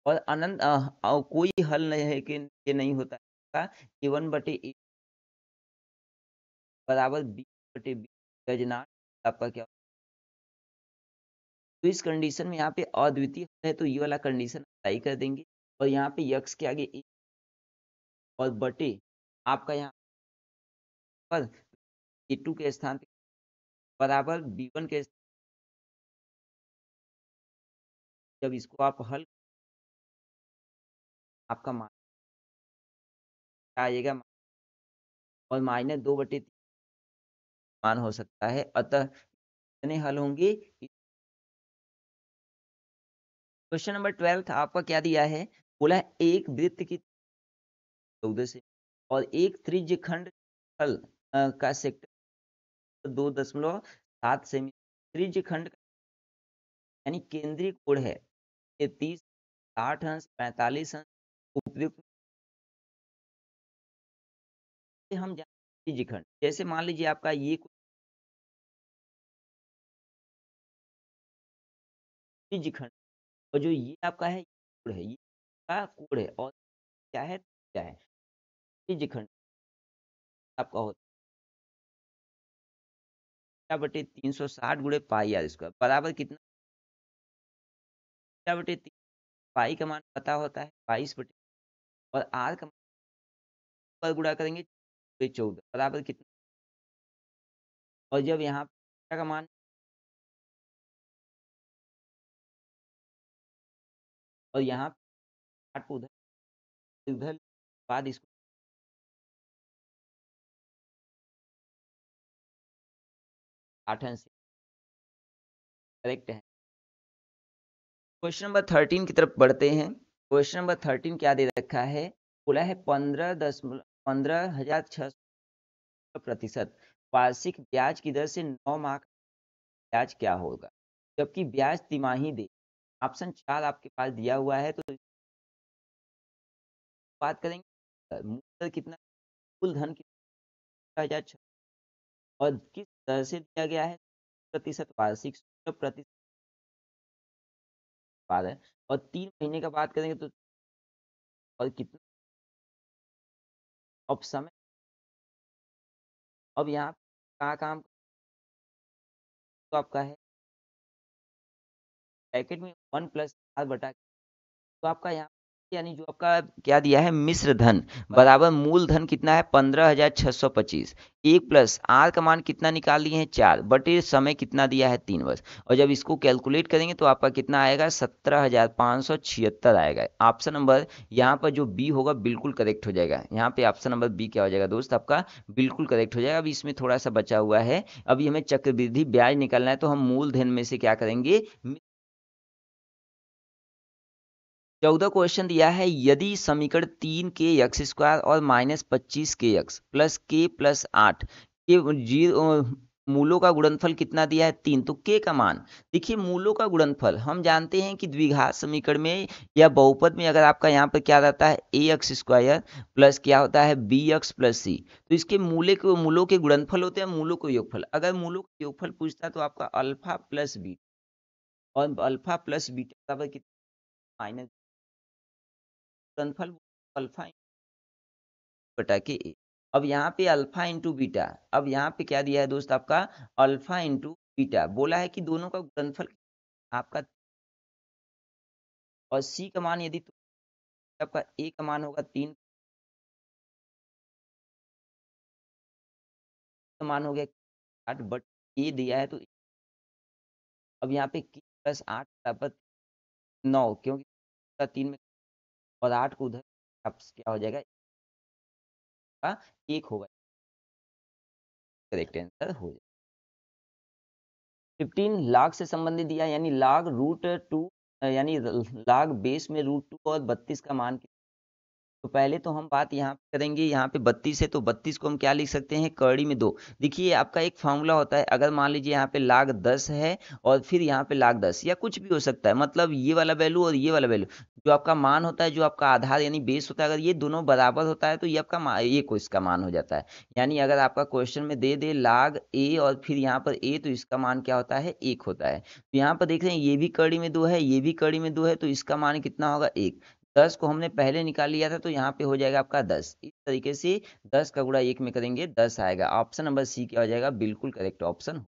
और अनंत कोई हल नहीं है कि ये नहीं होता है, a1/a बराबर b/b डज नॉट आपका क्या, तो इस कंडीशन में यहाँ पे अद्वितीय है तो ये वाला कंडीशन अप्लाई कर देंगे और यहाँ पे यक्स के आगे एक और बटे आपका यहाँ पर ए2 के स्थान पे बराबर b1 के, जब इसको आप हल आपका मान आएगा और -2/3 मान हो सकता है, अतः कितने हल होंगे। क्वेश्चन नंबर 12 आपका क्या दिया है, बोला है एक वृत्त की 14 से और एक त्रिज्य खंड हल का सेक्टर 2.7 सेमी, त्रिज्य खंड यानी केंद्रीय कोण है ये 30, 60 अंश, 45 अंश, उपयुक्त हम त्रिज्य खंड, जैसे मान लीजिए आपका ये त्रिज्य खंड और जो ये आपका है कोण है, ये का कोण है और क्या है त्रिज्य खंड आपका होता है 360 गुणे पाई आर स्क्वायर बराबर कितना, बटे पाई का मान पता होता है 22 और आर का मान पर गुणा करेंगे 14 बराबर कितना, और जब यहाँ का मान और यहाँ 8 उधर उधर बाद इसको 8 अंश करेक्ट है। क्वेश्चन नंबर 13 की तरफ बढ़ते हैं। क्वेश्चन नंबर 13 क्या दे रखा है, बोला है 15,600% वार्षिक ब्याज की दर से 9 माह का ब्याज क्या होगा, जबकि ब्याज तिमाही दे। ऑप्शन 4 आपके पास दिया हुआ है, तो बात करेंगे मूल कितना, कुल धन कितना 1,600 और किस दर से दिया गया है, प्रतिशत वार्षिक 16% बाद है, और 3 महीने का बात करेंगे तो और कितना, अब समय, अब यहाँ कहाँ काम तो आपका है ब्रैकेट में 1+r/, तो आपका यहाँ यानी जो आपका क्या दिया है मिश्र धन बराबर मूल धन कितना है 15,625, 1+r का मान कितना निकाल लिए हैं 4 बटे समय कितना दिया है 3 वर्ष, और जब इसको कैलकुलेट करेंगे तो आपका कितना आएगा 17,576 आएगा। ऑप्शन नंबर यहाँ पर जो बी होगा बिल्कुल करेक्ट हो जाएगा, यहाँ पे ऑप्शन नंबर बी क्या हो जाएगा दोस्त आपका बिल्कुल करेक्ट हो जाएगा। अभी इसमें थोड़ा सा बचा हुआ है, अभी हमें चक्रवृद्धि ब्याज निकालना है, तो हम मूलधन में से क्या करेंगे 14 क्वेश्चन दिया है, यदि समीकरण 3 के एक्स स्क्वायर और -25 के एक्स प्लस के प्लस 8 के मूलों का गुणनफल कितना दिया है 3, तो के का मान देखिए, मूलों का गुणनफल हम जानते हैं कि द्विघात समीकरण में या बहुपद में अगर आपका यहाँ पर क्या रहता है ए एक्स स्क्वायर प्लस क्या होता है बी एक्स प्लस सी, तो इसके मूलों के गुणनफल होते हैं मूलों को योगफल, अगर मूलों का योगफल पूछता है तो आपका अल्फा प्लस बीटा, और अल्फा प्लस बीटा बराबर कितना माइनस गुणनफल अल्फा बटा के ए। अब यहाँ पे अल्फा इंटू बीटा, अब यहाँ पे क्या दिया है दोस्त आपका अल्फा इंटू बीटा, बोला है कि दोनों का गुणनफल आपका, और सी का मान यदि तो आपका ए का मान होगा 3 का मान हो गया 8 बट ए दिया है, तो अब यहाँ पे +8 बराबर 9, क्योंकि 3 में और 8 को उधर अब क्या हो जाएगा 1 होगा, करेक्ट आंसर हो जाएगा। 15 लाख से संबंधित दिया, यानी लाग √2 यानी लाग बेस में √2 और 32 का मान, तो पहले तो हम बात यहाँ पे करेंगे, यहाँ पे 32 है तो 32 को हम क्या लिख सकते हैं कड़ी में 2। देखिए आपका एक फार्मूला होता है, अगर मान लीजिए यहाँ पे लाग 10 है और फिर यहाँ पे लाग 10 या कुछ भी हो सकता है, मतलब ये वाला वैल्यू और ये वाला वैल्यू जो आपका मान होता है, जो आपका आधार यानी बेस होता है, अगर ये दोनों बराबर होता है तो ये आपका ये को इसका मान हो जाता है। यानी अगर आपका क्वेश्चन में दे दे लाग ए और फिर यहाँ पर ए, तो इसका मान क्या होता है 1 होता है। तो यहाँ पर देख रहे हैं ये भी कड़ी में 2 है, ये भी कड़ी में 2 है, तो इसका मान कितना होगा 1। 10 को हमने पहले निकाल लिया था, तो यहाँ पे हो जाएगा आपका 10, इस तरीके से 10 का गुणा 1 में करेंगे 10 आएगा। ऑप्शन नंबर सी क्या हो जाएगा बिल्कुल करेक्ट ऑप्शन।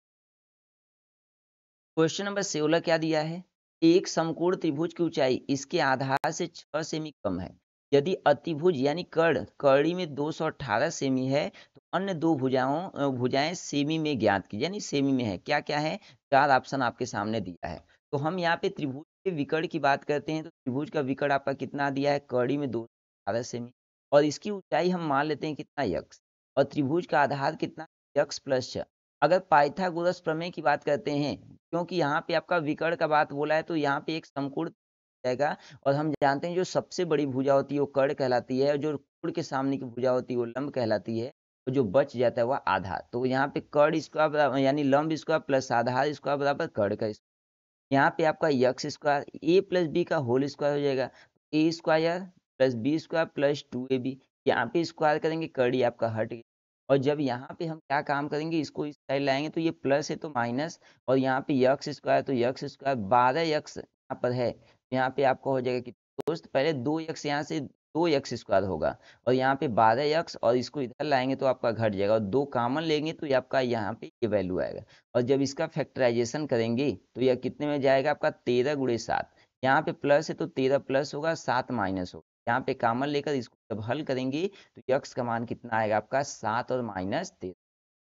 क्वेश्चन नंबर 16 क्या दिया है? एक समकोण त्रिभुज की ऊंचाई इसके आधार से 6 सेमी कम है। यदि अतिभुज यानी कड़ी में 218 सेमी है तो अन्य दो भुजाएं सेमी में ज्ञात की, यानी सेमी में है। क्या क्या है? 4 ऑप्शन आपके सामने दिया है। तो हम यहाँ पे त्रिभुज के विकर्ण की बात करते हैं तो त्रिभुज का विकर्ण आपका कितना दिया है? कड़ी में 218 सेमी, और इसकी ऊंचाई हम मान लेते हैं कितना? यक्स। और त्रिभुज का आधार कितना? X plus 6। अगर पाइथागोरस प्रमेय की बात करते हैं, क्योंकि यहाँ पे आपका विकर्ण का बात बोला है तो यहाँ पे एक समकोण जाएगा, और हम जानते हैं जो सबसे बड़ी भुजा होती है वो कर्ण कहलाती है, और जो कोण के सामने की भुजा होती है वो लंब कहलाती है, तो जो बच जाता है वह आधार। तो यहाँ पे कर्ण स्क्वायर बराबर यानी लंब स्क्वायर प्लस आधार स्क्वायर बराबर कर्ण का स्क्वायर। यहाँ पे आपका x square a plus b का होल स्क्वायर हो जाएगा, a square plus b square plus 2ab। यहाँ पे स्क्वायर करेंगे कड़ी आपका हट गया, और जब यहाँ पे हम क्या काम करेंगे, इसको इस साइड लाएंगे तो ये प्लस है तो माइनस, और यहाँ पे यक्स स्क्वायर तो यक्स स्क्वायर 12 यक्स यहाँ पर है, यहाँ पे आपका हो जाएगा कि दोस्त पहले 2 यक्स यहाँ से 2 यक्स स्क्वायर होगा, और यहाँ पे 12 यक्स, और इसको इधर लाएंगे तो आपका घट जाएगा, और 2 कॉमन लेंगे तो ये आपका यहाँ पे ये वैल्यू आएगा। और जब इसका फैक्टराइजेशन करेंगे तो यह कितने में जाएगा? आपका 13 गुणे 7। यहाँ पे प्लस है तो 13 प्लस होगा, 7 माइनस होगा। यहाँ पे कॉमन लेकर इसको जब हल करेंगे तो यक्स का मान कितना आएगा? आपका 7 और माइनस 13।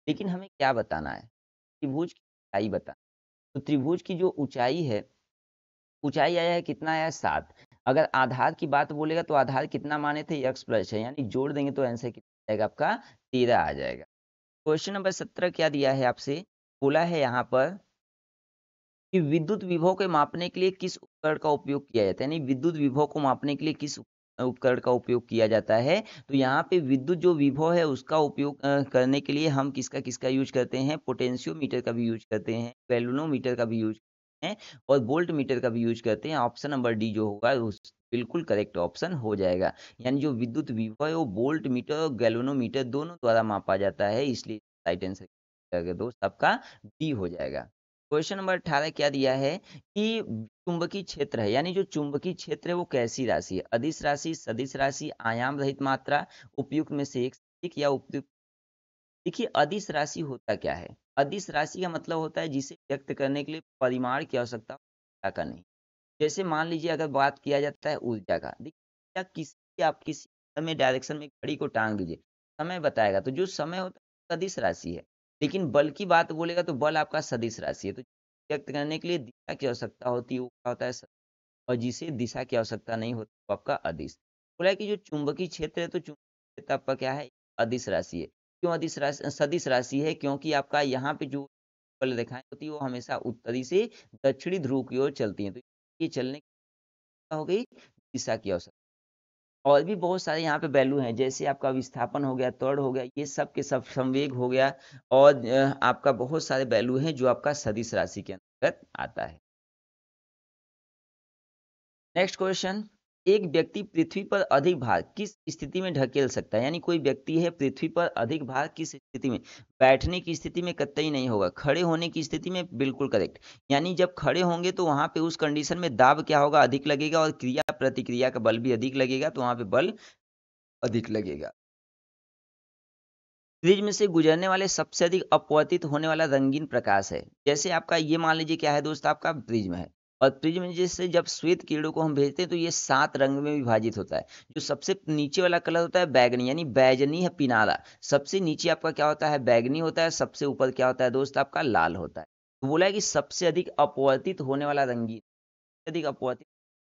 लेकिन हमें क्या बताना है? त्रिभुज की ऊंचाई बताना। तो त्रिभुज की जो ऊंचाई है, ऊंचाई आया है कितना? आया है 7। अगर आधार की बात बोलेगा तो आधार कितना माने थे? यक्स प्लस है, यानी जोड़ देंगे तो आंसर कितना आएगा? आपका 13 आ जाएगा। क्वेश्चन नंबर 17 क्या दिया है आपसे? बोला है यहाँ पर कि विद्युत विभव को मापने के लिए किस उपकरण का उपयोग किया जाता है, यानी विद्युत विभव को मापने के लिए किस उपकरण का उपयोग किया जाता है। तो यहाँ पे विद्युत जो विभव है उसका उपयोग करने के लिए हम किसका किसका यूज करते हैं? पोटेंशियोमीटर का भी यूज करते हैं, गैल्वेनोमीटर का भी यूज करते हैं, और वोल्ट मीटर का भी यूज करते हैं। ऑप्शन नंबर डी जो होगा उस बिल्कुल करेक्ट ऑप्शन हो जाएगा। यानी जो विद्युत विभव है वो वोल्ट मीटर और गैल्वेनोमीटर दोनों द्वारा मापा जाता है, इसलिए राइट आंसर दोस्त आपका डी हो जाएगा। क्वेश्चन नंबर 18 क्या दिया है कि चुंबकीय क्षेत्र है, यानी जो चुंबकीय क्षेत्र है वो कैसी राशि है? अदिश राशि, सदिश राशि, आयाम रहित मात्रा, उपयुक्त में से एक या उपयुक्त। देखिए अदिश राशि होता क्या है? अदिश राशि का मतलब होता है जिसे व्यक्त करने के लिए परिमाण की आवश्यकता का नहीं। जैसे मान लीजिए अगर बात किया जाता है ऊर्जा का, देखिए किसी आप किसी समय डायरेक्शन में घड़ी को टांग दीजिए, समय बताएगा, तो जो समय होता है सदिश राशि है। लेकिन बल की बात बोलेगा तो बल आपका सदिश राशि है। तो व्यक्त करने के लिए दिशा की आवश्यकता होती है वो क्या होता है? और जिसे दिशा की आवश्यकता नहीं होती वो आपका अदिश। बोला है कि जो चुंबकीय क्षेत्र है तो चुंबकीय क्षेत्र आपका क्या है? अदिश राशि है। क्यों अदिश राशि सदिश राशि है? क्योंकि आपका यहाँ पे जो बल रेखाएं होती है वो हमेशा उत्तरी से दक्षिणी ध्रुव की ओर चलती हैं, तो ये चलने की हो गई दिशा की आवश्यकता। और भी बहुत सारे यहाँ पे वैल्यू हैं, जैसे आपका विस्थापन हो गया, त्वरण हो गया, ये सब के सब संवेग हो गया, और आपका बहुत सारे वैल्यू हैं जो आपका सदिश राशि के अंतर्गत आता है। नेक्स्ट क्वेश्चन, एक व्यक्ति पृथ्वी पर अधिक भार किस स्थिति में ढकेल सकता है? यानी कोई व्यक्ति है पृथ्वी पर अधिक भार किस स्थिति में? बैठने की स्थिति में कतई नहीं होगा, खड़े होने की स्थिति में बिल्कुल करेक्ट। यानी जब खड़े होंगे तो वहां पे उस कंडीशन में दाब क्या होगा? अधिक लगेगा, और क्रिया प्रतिक्रिया का बल भी अधिक लगेगा, तो वहां पे बल अधिक लगेगा। प्रिज्म से गुजरने वाले सबसे अधिक अपवर्तित होने वाला रंगीन प्रकाश है। जैसे आपका ये मान लीजिए क्या है दोस्त? आपका प्रिज्म है, और प्रिज्म जैसे जब श्वेत किरणों को हम भेजते हैं तो ये 7 रंग में विभाजित होता है। जो सबसे नीचे वाला कलर होता है बैगनी, यानी बैजनी है पिनारा। सबसे नीचे आपका क्या होता है? बैगनी होता है। सबसे ऊपर क्या होता है दोस्त? आपका लाल होता है। तो बोला है कि सबसे अधिक अपवर्तित होने वाला रंगीन, अधिक अपवर्तित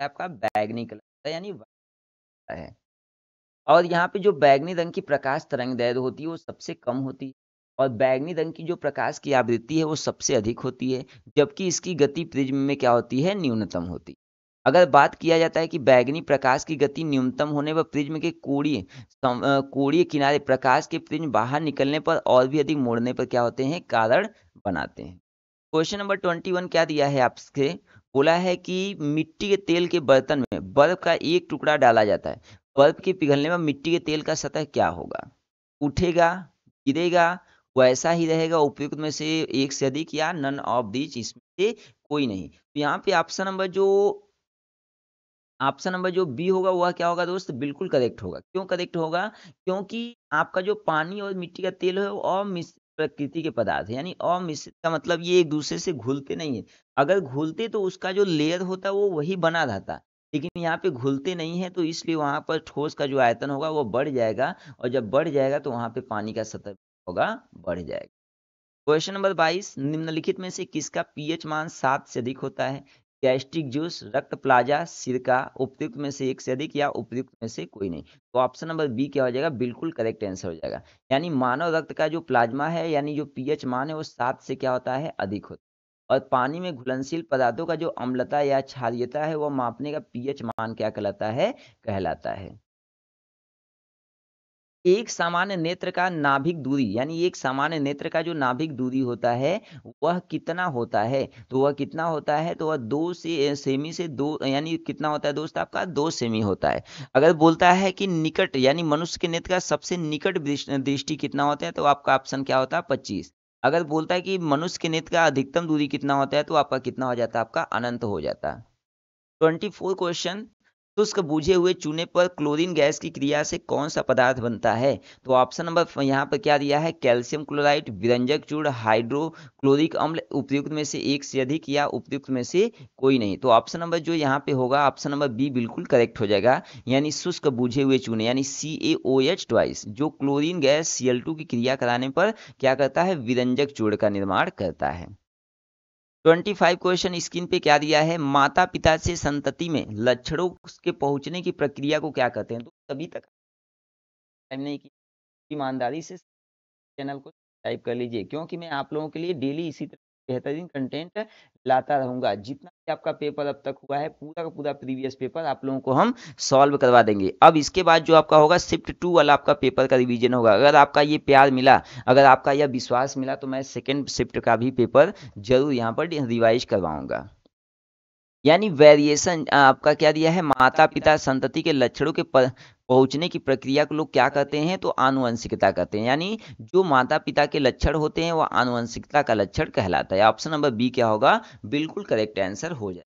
है आपका बैगनी कलर, यानी है। और यहाँ पे जो बैंगनी रंग की प्रकाश तरंगदैर्घ्य होती है वो सबसे कम होती है, और बैंगनी रंग की जो प्रकाश की आवृत्ति है वो सबसे अधिक होती है, जबकि इसकी गति प्रिज्म में क्या होती है? न्यूनतम होती है। अगर बात किया जाता है कि बैंगनी प्रकाश की गति न्यूनतम होने पर प्रिज्म के कोणीय किनारे प्रकाश के प्रिज्म बाहर निकलने पर और भी अधिक मोड़ने पर क्या होते हैं? कारण बनाते हैं। क्वेश्चन नंबर 21 क्या दिया है आपसे? बोला है कि मिट्टी के तेल के बर्तन में बर्फ का एक टुकड़ा डाला जाता है, बर्फ के पिघलने में मिट्टी के तेल का सतह क्या होगा? उठेगा, गिरेगा, वैसा ही रहेगा, उपयुक्त में से एक से अधिक, या नन ऑफ दीज, इसमें से कोई नहीं। तो यहाँ पे ऑप्शन नंबर जो बी होगा वह क्या होगा दोस्त? बिल्कुल करेक्ट होगा। क्यों करेक्ट होगा? क्योंकि आपका जो पानी और मिट्टी का तेल है वो प्रकृति के पदार्थ हैं। यानी अमिश्रित का मतलब ये एक दूसरे से घुलते नहीं है। अगर घुलते तो उसका जो लेयर होता वो वही बना रहता, लेकिन यहाँ पे घुलते नहीं है, तो इसलिए वहां पर ठोस का जो आयतन होगा वो बढ़ जाएगा, और जब बढ़ जाएगा तो वहां पे पानी का सतह होगा बढ़ जाएगा। क्वेश्चन नंबर 22, निम्नलिखित में से किसका पीएच मान 7 से अधिक होता है? गैस्ट्रिक जूस, रक्त प्लाजा, सिरका, उपयुक्त में से एक से अधिक या उपयुक्त में से कोई नहीं। तो ऑप्शन नंबर बी क्या हो जाएगा? बिल्कुल करेक्ट आंसर हो जाएगा। यानी मानव रक्त का जो प्लाज्मा है, यानी जो पीएच मान है वो 7 से क्या होता है? अधिक होता है। और पानी में घुलनशील पदार्थों का जो अम्लता या क्षारीयता है वो मापने का पीएच मान क्या कहलाता है? कहलाता है। एक सामान्य नेत्र का नाभिक दूरी, यानी एक सामान्य नेत्र का जो नाभिक दूरी होता है वह कितना होता है? तो वह कितना होता है? तो वह 2 से सेमी से 2, यानी कितना होता है दोस्त आपका? 2 सेमी होता है। अगर बोलता है कि निकट, यानी मनुष्य के नेत्र का सबसे निकट दृष्टि कितना होता है, तो आपका ऑप्शन क्या होता है? 25। अगर बोलता है कि मनुष्य के नेत्र का अधिकतम दूरी कितना होता है, तो आपका कितना हो जाता है? आपका अनंत हो जाता है। 24 क्वेश्चन, शुष्क बुझे हुए चूने पर क्लोरीन गैस की क्रिया से कौन सा पदार्थ बनता है? तो ऑप्शन नंबर यहाँ पर क्या दिया है? कैल्शियम क्लोराइड, विरंजक चूर्ण, हाइड्रोक्लोरिक अम्ल, उपयुक्त में से एक से अधिक या उपयुक्त में से कोई नहीं। तो ऑप्शन नंबर जो यहाँ पे होगा, ऑप्शन नंबर बी बिल्कुल करेक्ट हो जाएगा। यानी शुष्क बुझे हुए चूने, यानी CaOH ट्वाइस, जो क्लोरीन गैस Cl2 की क्रिया कराने पर क्या करता है? विरंजक चूर्ण का निर्माण करता है। 25 क्वेश्चन स्क्रीन पे क्या दिया है? माता पिता से संतति में लक्षणों के पहुंचने की प्रक्रिया को क्या कहते हैं? तो सभी तक टाइम नहीं की, ईमानदारी से चैनल को सब्सक्राइब कर लीजिए, क्योंकि मैं आप लोगों के लिए डेली इसी तरह बेहतरीन कंटेंट लाता रहूंगा। जितना भी आपका पेपर अब तक हुआ है, पूरा का पूरा प्रीवियस पेपर आप लोगों को हम सॉल्व करवा देंगे। अब इसके बाद जो आपका होगा शिफ्ट 2 वाला आपका पेपर का रिवीजन होगा। अगर आपका ये प्यार मिला, अगर आपका यह विश्वास मिला, तो मैं सेकेंड शिफ्ट का भी पेपर जरूर यहाँ पर रिवाइज करवाऊंगा। यानी वेरिएशन आपका क्या दिया है? माता पिता संतति के लक्षणों के पहुंचने की प्रक्रिया को लोग क्या कहते हैं? तो आनुवंशिकता कहते हैं। यानी जो माता पिता के लक्षण होते हैं वह आनुवंशिकता का लक्षण कहलाता है। ऑप्शन नंबर बी क्या होगा? बिल्कुल करेक्ट आंसर हो जाए।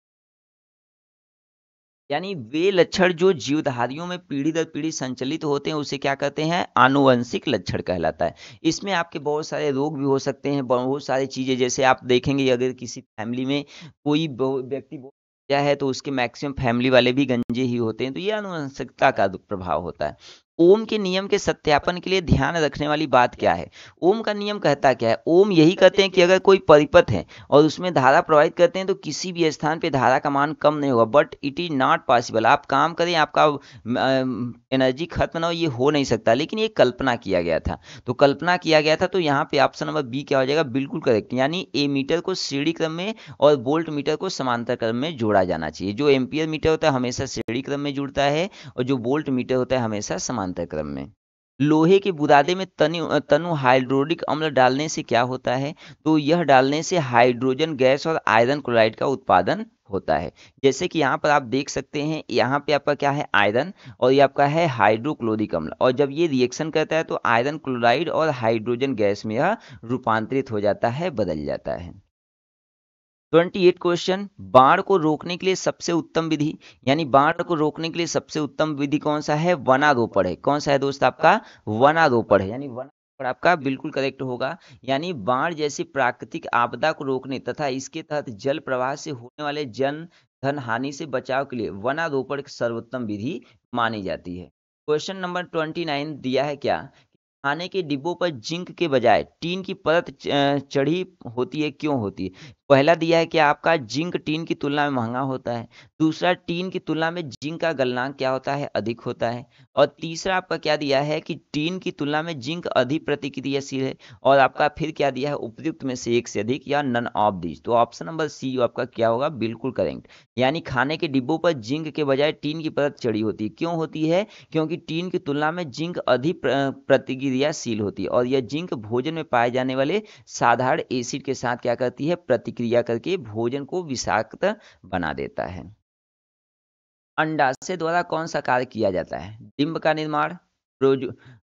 यानी वे लक्षण जो जीवधारियों में पीढ़ी दर पीढ़ी संचलित होते हैं उसे क्या कहते हैं? आनुवंशिक लक्षण कहलाता है। इसमें आपके बहुत सारे रोग भी हो सकते हैं, बहुत सारी चीजें, जैसे आप देखेंगे अगर किसी फैमिली में कोई व्यक्ति बहुत गंजा है तो उसके मैक्सिमम फैमिली वाले भी गंजे ही होते हैं, तो ये आनुवंशिकता का प्रभाव होता है। ओम के नियम के सत्यापन के लिए ध्यान रखने वाली बात क्या है? ओम का नियम कहता क्या है? ओम यही कहते हैं कि अगर कोई परिपथ है और उसमें धारा प्रवाहित करते हैं तो किसी भी स्थान पे धारा का मान कम नहीं होगा, but it is not possible. आप काम करें, आपका एनर्जी खत्म ना हो, ये हो नहीं सकता, लेकिन ये कल्पना किया गया था। तो कल्पना किया गया था, तो यहाँ पे ऑप्शन नंबर बी क्या हो जाएगा? बिल्कुल करेक्ट। यानी ए मीटर को श्रेणी क्रम में और वोल्ट मीटर को समांतर क्रम में जोड़ा जाना चाहिए। जो एम्पियर मीटर होता है हमेशा श्रेणी क्रम में जुड़ता है, और जो वोल्ट मीटर होता है हमेशा समांतर क्रम में। लोहे के बुरादे में तनु हाइड्रोलिक अम्ल डालने से क्या होता है? तो यह डालने से हाइड्रोजन गैस और आयरन क्लोराइड का उत्पादन होता है। जैसे कि यहाँ पर आप देख सकते हैं, यहाँ पे आपका क्या है? आयरन, और ये आपका है हाइड्रोक्लोरिक अम्ल, और जब ये रिएक्शन करता है तो आयरन क्लोराइड और हाइड्रोजन गैस में यह रूपांतरित हो जाता है, बदल जाता है। 28 क्वेश्चन, बाढ़ को रोकने के लिए सबसे उत्तम विधि, यानी बाढ़ को रोकने के लिए सबसे उत्तम विधि कौन सा है? वनारोपण है। कौन सा है दोस्त? आपका वनारोपण है। यानी वनारोपण आपका बिल्कुल करेक्ट होगा। यानी बाढ़ जैसी प्राकृतिक आपदा को रोकने तथा इसके तहत जल प्रवाह से होने वाले जन धन हानि से बचाव के लिए वनारोपण सर्वोत्तम विधि मानी जाती है। क्वेश्चन नंबर 29 दिया है क्या? खाने के डिब्बों पर जिंक के बजाय टीन की परत चढ़ी होती है, क्यों होती है? पहला दिया है कि आपका जिंक टीन की तुलना में महंगा होता है। दूसरा, टीन की तुलना में जिंक का गलनांक क्या होता है? अधिक होता है। और तीसरा आपका क्या दिया है कि टीन की तुलना में जिंक अधिक प्रतिक्रियाशील है। और आपका फिर क्या दिया है? उपयुक्त में से एक से अधिक या नन ऑफ दीज। तो ऑप्शन नंबर सी आपका क्या होगा? बिल्कुल करेक्ट। यानी खाने के डिब्बों पर जिंक के बजाय टीन की परत चढ़ी होती है, क्यों होती है? क्योंकि टीन की तुलना में जिंक अधिक प्रतिक्रियाशील होती है, और यह जिंक भोजन में पाए जाने वाले साधारण एसिड के साथ क्या करती है? प्रतिक्रिया करके भोजन को विषाक्त बना देता है। अंडाशय द्वारा कौन सा कार्य किया जाता है? डिंब का निर्माण, प्रोज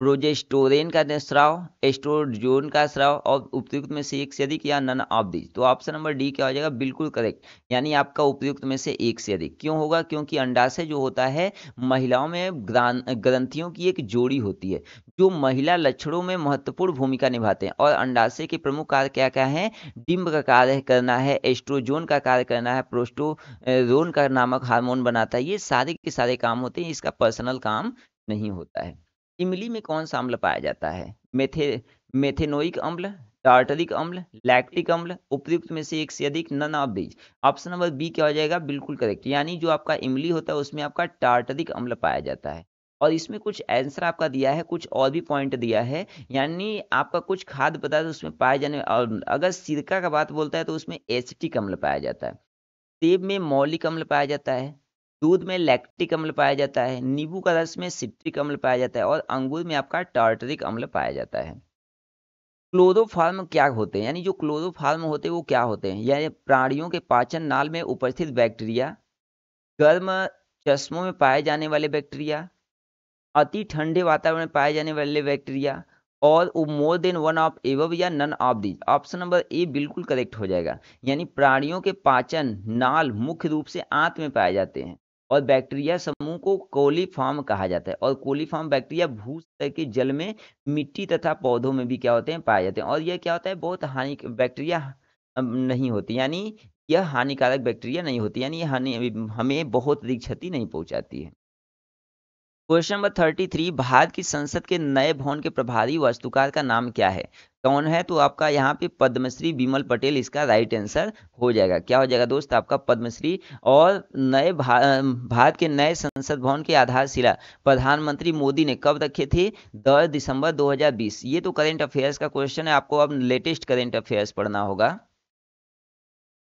प्रोजेस्टेरोन का स्राव, एस्ट्रोजन का स्राव, और उपयुक्त में से एक से अधिक या नन ऑफ दीज। तो ऑप्शन नंबर डी क्या हो जाएगा? बिल्कुल करेक्ट। यानी आपका उपयुक्त में से एक से अधिक क्यों होगा? क्योंकि अंडाशय जो होता है महिलाओं में ग्रंथियों की एक जोड़ी होती है, जो महिला लक्षणों में महत्वपूर्ण भूमिका निभाते हैं। और अंडाशय के प्रमुख कार्य क्या क्या हैं? डिंब का कार्य करना है, एस्ट्रोजोन का कार्य करना है, प्रोस्टोरोन का नामक हार्मोन बनाता है। ये सारे के सारे काम होते हैं, इसका पर्सनल काम नहीं होता है। इमली में कौन सा अम्ल पाया जाता है? मेथेनोइक अम्ल, टार्टरिक अम्ल, लैक्टिक अम्ल, उपयुक्त में से एक से अधिक, none of these. Option number B क्या हो जाएगा? बिल्कुल करेक्ट। यानी जो आपका इमली होता है उसमें आपका टार्टरिक अम्ल पाया जाता है। और इसमें कुछ आंसर आपका दिया है, कुछ और भी पॉइंट दिया है, यानी आपका कुछ खाद्य पदार्थ उसमें पाए जाने, और अगर सिरका का बात बोलता है तो उसमें एसिटिक अम्ल पाया जाता है। सेब में मौलिक अम्ल पाया जाता है, दूध में लैक्टिक अम्ल पाया जाता है, नींबू का रस में सिट्रिक अम्ल पाया जाता है, और अंगूर में आपका टार्टरिक अम्ल पाया जाता है। क्लोरोफार्म क्या होते हैं? यानी जो क्लोरोफार्म होते हैं वो क्या होते हैं? यह प्राणियों के पाचन नाल में उपस्थित बैक्टीरिया, गर्म चश्मों में पाए जाने वाले बैक्टीरिया, अति ठंडे वातावरण में पाए जाने वाले बैक्टीरिया, और more than one of above या none of these. Option number a बिल्कुल करेक्ट हो जाएगा। यानी प्राणियों के पाचन नाल मुख्य रूप से आंत में पाए जाते हैं, और बैक्टीरिया समूह को कोलीफॉर्म कहा जाता है। और कोलीफॉर्म बैक्टीरिया भू सतह के जल में, मिट्टी तथा पौधों में भी क्या होते हैं? पाए जाते हैं। और यह क्या होता है? बहुत हानि बैक्टीरिया नहीं होती, यानी यह हानिकारक बैक्टीरिया नहीं होती, यानी यह हमें बहुत अधिक क्षति नहीं पहुंचाती है। क्वेश्चन नंबर 33, भारत की संसद के नए भवन के प्रभारी वास्तुकार का नाम क्या है? कौन है? तो आपका यहाँ पे पद्मश्री बिमल पटेल इसका राइट आंसर हो जाएगा। क्या हो जाएगा दोस्त? आपका पद्मश्री। और भारत के नए संसद भवन की आधारशिला प्रधानमंत्री मोदी ने कब रखे थे? 10 दिसंबर 2020। ये तो करेंट अफेयर्स का क्वेश्चन है, आपको अब लेटेस्ट करेंट अफेयर्स पढ़ना होगा।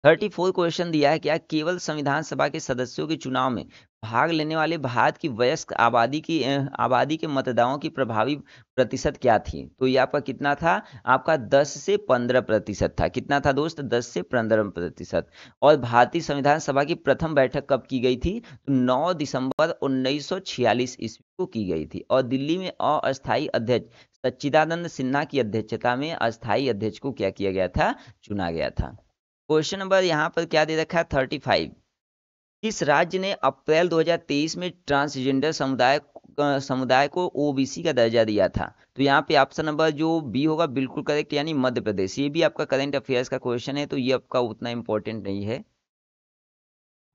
34 क्वेश्चन दिया है, क्या केवल संविधान सभा के सदस्यों के चुनाव में भाग लेने वाले भारत की वयस्क आबादी के मतदाताओं की प्रभावी प्रतिशत क्या थी? तो ये आपका कितना था? आपका 10 से 15% था। कितना था दोस्त? 10 से 15%। और भारतीय संविधान सभा की प्रथम बैठक कब की गई थी? तो 9 दिसंबर 1946 ईस्वी को की गई थी। और दिल्ली में अस्थायी अध्यक्ष सच्चिदानंद सिन्हा की अध्यक्षता में अस्थायी अध्यक्ष को क्या किया गया था? चुना गया था। क्वेश्चन नंबर यहाँ पर क्या दे रखा है? 35। किस राज्य ने अप्रैल 2023 में ट्रांसजेंडर समुदाय को ओबीसी का दर्जा दिया था? तो यहाँ पे ऑप्शन नंबर जो बी होगा बिल्कुल करेक्ट, यानी मध्य प्रदेश। ये भी आपका करंट अफेयर्स का क्वेश्चन है, तो ये आपका उतना इंपॉर्टेंट नहीं है।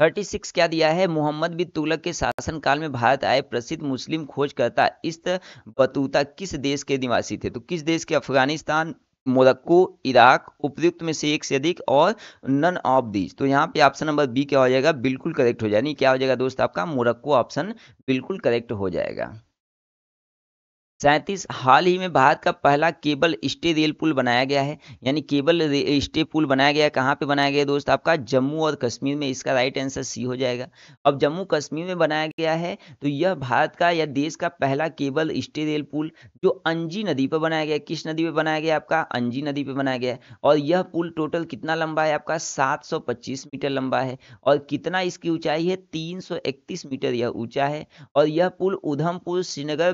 36 क्या दिया है? मोहम्मद बिन तुगलक के शासनकाल में भारत आए प्रसिद्ध मुस्लिम खोजकर्ता इब्न बतूता किस देश के निवासी थे? तो किस देश के? अफगानिस्तान, मोरक्को, इराक, उपयुक्त में से एक से अधिक, और नन ऑफ दीज। तो यहाँ पे ऑप्शन नंबर बी क्या हो जाएगा? बिल्कुल करेक्ट हो जाएगा। क्या हो जाएगा दोस्त? आपका मोरक्को ऑप्शन बिल्कुल करेक्ट हो जाएगा। 37, हाल ही में भारत का पहला केबल स्टे रेल पुल बनाया गया है, यानी केबल स्टे पुल बनाया गया है। कहाँ पे बनाया गया है दोस्त? आपका जम्मू और कश्मीर में। इसका राइट आंसर सी हो जाएगा। अब जम्मू कश्मीर में बनाया गया है, तो यह भारत का या देश का पहला केबल स्टे रेल पुल जो अंजी नदी पर बनाया गया है। किस नदी पर बनाया गया है? आपका अंजी नदी पर बनाया गया है। और यह पुल टोटल कितना लंबा है? आपका 725 मीटर लंबा है। और कितना इसकी ऊंचाई है? 331 मीटर यह ऊंचा है। और यह पुल उधमपुर श्रीनगर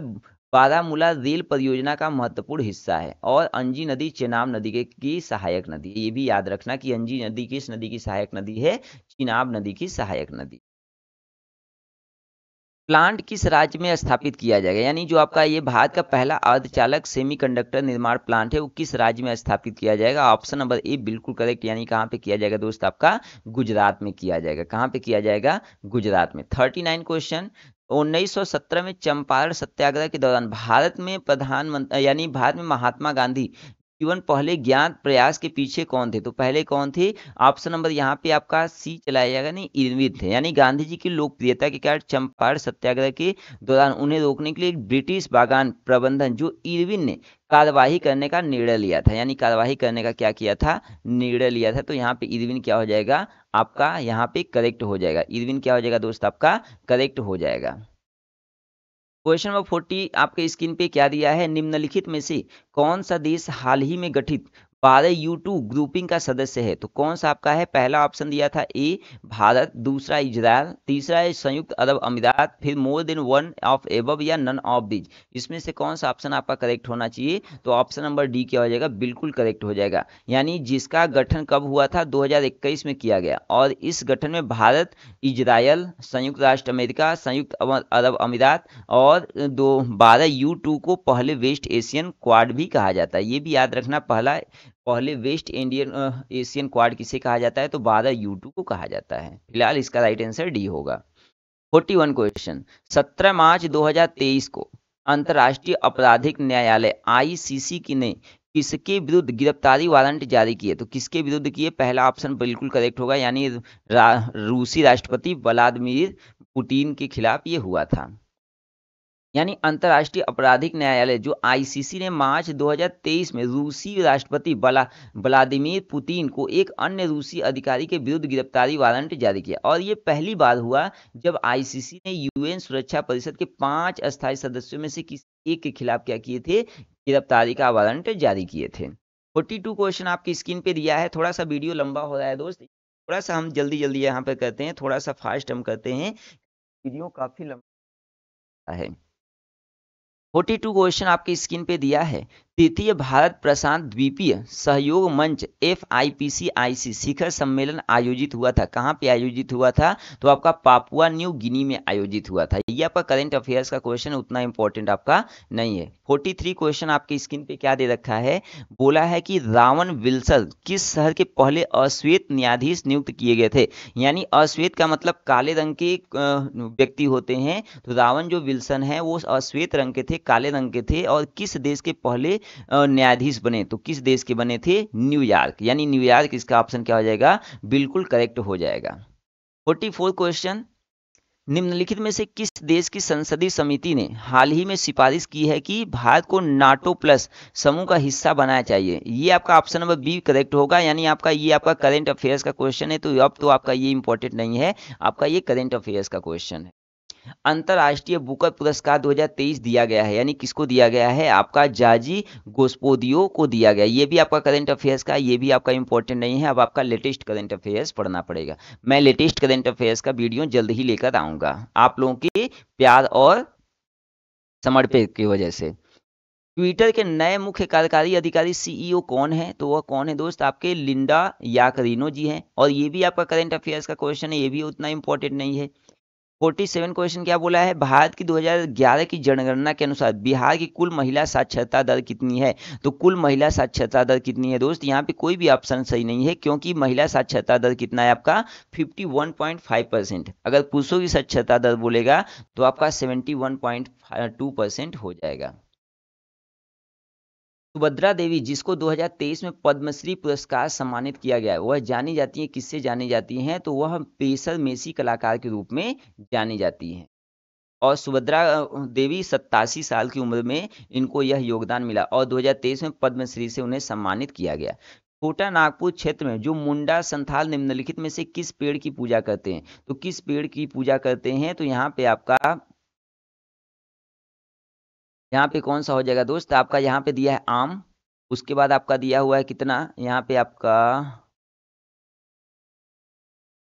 बारामूला रेल परियोजना का महत्वपूर्ण हिस्सा है। और अंजी नदी चेनाब नदी की सहायक नदी है। ये भी याद रखना कि अंजी नदी किस नदी की सहायक नदी है? चेनाब नदी की सहायक नदी। प्लांट किस राज्य में स्थापित किया जाएगा? यानी जो आपका ये भारत का पहला अर्धचालक सेमीकंडक्टर निर्माण प्लांट है, वो किस राज्य में स्थापित किया जाएगा? ऑप्शन नंबर ए बिल्कुल करेक्ट। यानी कहाँ पे किया जाएगा दोस्त? आपका गुजरात में किया जाएगा। कहाँ पे किया जाएगा? गुजरात में। 39 क्वेश्चन, 1917 में चंपारण सत्याग्रह के दौरान भारत में महात्मा गांधी जीवन पहले ज्ञात प्रयास के पीछे कौन थे? तो पहले कौन थे? ऑप्शन नंबर यहाँ पे आपका सी चलाया जाएगा, नहीं, इरविन थे। यानी गांधी जी की लोकप्रियता के कारण चंपारण सत्याग्रह के दौरान उन्हें रोकने के लिए एक ब्रिटिश बागान प्रबंधन जो इरविन ने कार्यवाही करने का निर्णय लिया था। यानी कार्यवाही करने का क्या किया था? निर्णय लिया था। तो यहाँ पे इरविन क्या हो जाएगा? आपका यहाँ पे करेक्ट हो जाएगा। इरविन क्या हो जाएगा दोस्त? आपका करेक्ट हो जाएगा। क्वेश्चन नंबर 40 आपके स्क्रीन पे क्या दिया है? निम्नलिखित में से कौन सा देश हाल ही में गठित 12U2 ग्रुपिंग का सदस्य है? तो कौन सा आपका है? पहला ऑप्शन दिया था ए भारत, दूसरा इजराइल, तीसरा है संयुक्त अरब अमीरात, फिर मोर देन वन ऑफ एबव या नन ऑफ दीज। इसमें से कौन सा ऑप्शन आपका करेक्ट होना चाहिए? तो ऑप्शन नंबर डी क्या हो जाएगा? बिल्कुल करेक्ट हो जाएगा। यानी जिसका गठन कब हुआ था? 2021 में किया गया, और इस गठन में भारत, इजराइल, संयुक्त राष्ट्र अमेरिका, संयुक्त अरब अमीरात और 12U2 को पहले वेस्ट एशियन क्वाड भी कहा जाता है। ये भी याद रखना, पहले वेस्ट इंडियन एशियन क्वाड किसे कहा जाता है? तो 12U2 को कहा जाता है। फिलहाल इसका राइट आंसर डी होगा। 41 क्वेश्चन, 17 मार्च 2023 को अंतर्राष्ट्रीय आपराधिक न्यायालय ICC ने किसके विरुद्ध गिरफ्तारी वारंट जारी किए? तो किसके विरुद्ध किए? पहला ऑप्शन बिल्कुल करेक्ट होगा, यानी रूसी राष्ट्रपति व्लादिमीर पुतिन के खिलाफ ये हुआ था। यानी अंतर्राष्ट्रीय आपराधिक न्यायालय जो ICC ने मार्च 2023 में रूसी राष्ट्रपति व्लादिमीर पुतिन को एक अन्य रूसी अधिकारी के विरुद्ध गिरफ्तारी वारंट जारी किया। और ये पहली बार हुआ जब ICC ने UN सुरक्षा परिषद के 5 अस्थायी सदस्यों में से किसी एक के खिलाफ क्या किए थे? गिरफ्तारी का वारंट जारी किए थे। 42 क्वेश्चन आपकी स्क्रीन पे दिया है। थोड़ा सा वीडियो लंबा हो रहा है दोस्त, थोड़ा सा हम जल्दी जल्दी यहाँ पे करते हैं, थोड़ा सा फास्ट हम करते हैं, वीडियो काफी लंबा है। 42 क्वेश्चन आपकी स्क्रीन पे दिया है। तृतीय भारत प्रशांत द्वीपीय सहयोग मंच FIPCIC शिखर सम्मेलन आयोजित हुआ था। कहाँ पे आयोजित हुआ था? तो आपका पापुआ न्यू गिनी में आयोजित हुआ था। ये आपका करंट अफेयर्स का क्वेश्चन, उतना इंपॉर्टेंट आपका नहीं है। 43 क्वेश्चन आपकी स्क्रीन पे क्या दे रखा है? बोला है कि रावण विल्सन किस शहर के पहले अश्वेत न्यायाधीश नियुक्त किए गए थे? यानी अश्वेत का मतलब काले रंग के व्यक्ति होते हैं, तो रावण जो विल्सन है वो अश्वेत रंग के थे, काले रंग के थे। और किस देश के पहले न्यायाधीश बने? तो किस देश के बने थे? न्यूयॉर्क। यानी न्यूयॉर्क इसका ऑप्शन क्या हो जाएगा? बिल्कुल करेक्ट हो जाएगा। 44 क्वेश्चन, निम्नलिखित में से किस देश की संसदीय समिति ने हाल ही में सिफारिश की है कि भारत को नाटो प्लस समूह का हिस्सा बनाना चाहिए? ये आपका ऑप्शन नंबर बी करेक्ट होगा। यानी आपका ये आपका करंट अफेयर्स का क्वेश्चन है, तो अब तो आपका ये इंपॉर्टेंट नहीं है, आपका ये करंट अफेयर्स का क्वेश्चन है। अंतर्राष्ट्रीय बुकर पुरस्कार 2023 दिया गया है, यानी किसको दिया गया है? आपका जार्जी गोस्पोदियो को दिया गया। ये भी आपका करंट अफेयर्स का, ये भी आपका इंपॉर्टेंट नहीं है। अब आपका लेटेस्ट करंट अफेयर्स पढ़ना पड़ेगा। मैं लेटेस्ट करंट अफेयर्स का वीडियो जल्द ही लेकर आऊंगा, आप लोगों के प्यार और समर्पण की वजह से। ट्विटर के नए मुख्य कार्यकारी अधिकारी CEO कौन है? तो वह कौन है दोस्त? आपके लिंडा याकरिनो जी हैं। और ये भी आपका करंट अफेयर्स का क्वेश्चन है, ये भी उतना इंपॉर्टेंट नहीं है। 47 क्वेश्चन क्या बोला है? भारत की 2011 की जनगणना के अनुसार बिहार की कुल महिला साक्षरता दर कितनी है? तो कुल महिला साक्षरता दर कितनी है दोस्त? यहाँ पे कोई भी ऑप्शन सही नहीं है, क्योंकि महिला साक्षरता दर कितना है आपका? 51.5%। अगर पुरुषों की साक्षरता दर बोलेगा तो आपका 71.2% हो जाएगा। सुभद्रा देवी, जिसको 2023 में पद्मश्री पुरस्कार सम्मानित किया गया है, वह जानी जाती है, किससे जानी जाती हैं? तो वह पेशर मेसी कलाकार के रूप में जानी जाती हैं। और सुभद्रा देवी 87 साल की उम्र में इनको यह योगदान मिला, और 2023 में पद्मश्री से उन्हें सम्मानित किया गया। छोटा नागपुर क्षेत्र में जो मुंडा संथाल निम्नलिखित में से किस पेड़ की पूजा करते हैं? तो किस पेड़ की पूजा करते हैं? तो यहाँ पे कौन सा हो जाएगा दोस्त? आपका यहाँ पे दिया है आम, उसके बाद आपका दिया हुआ है कितना? यहाँ पे आपका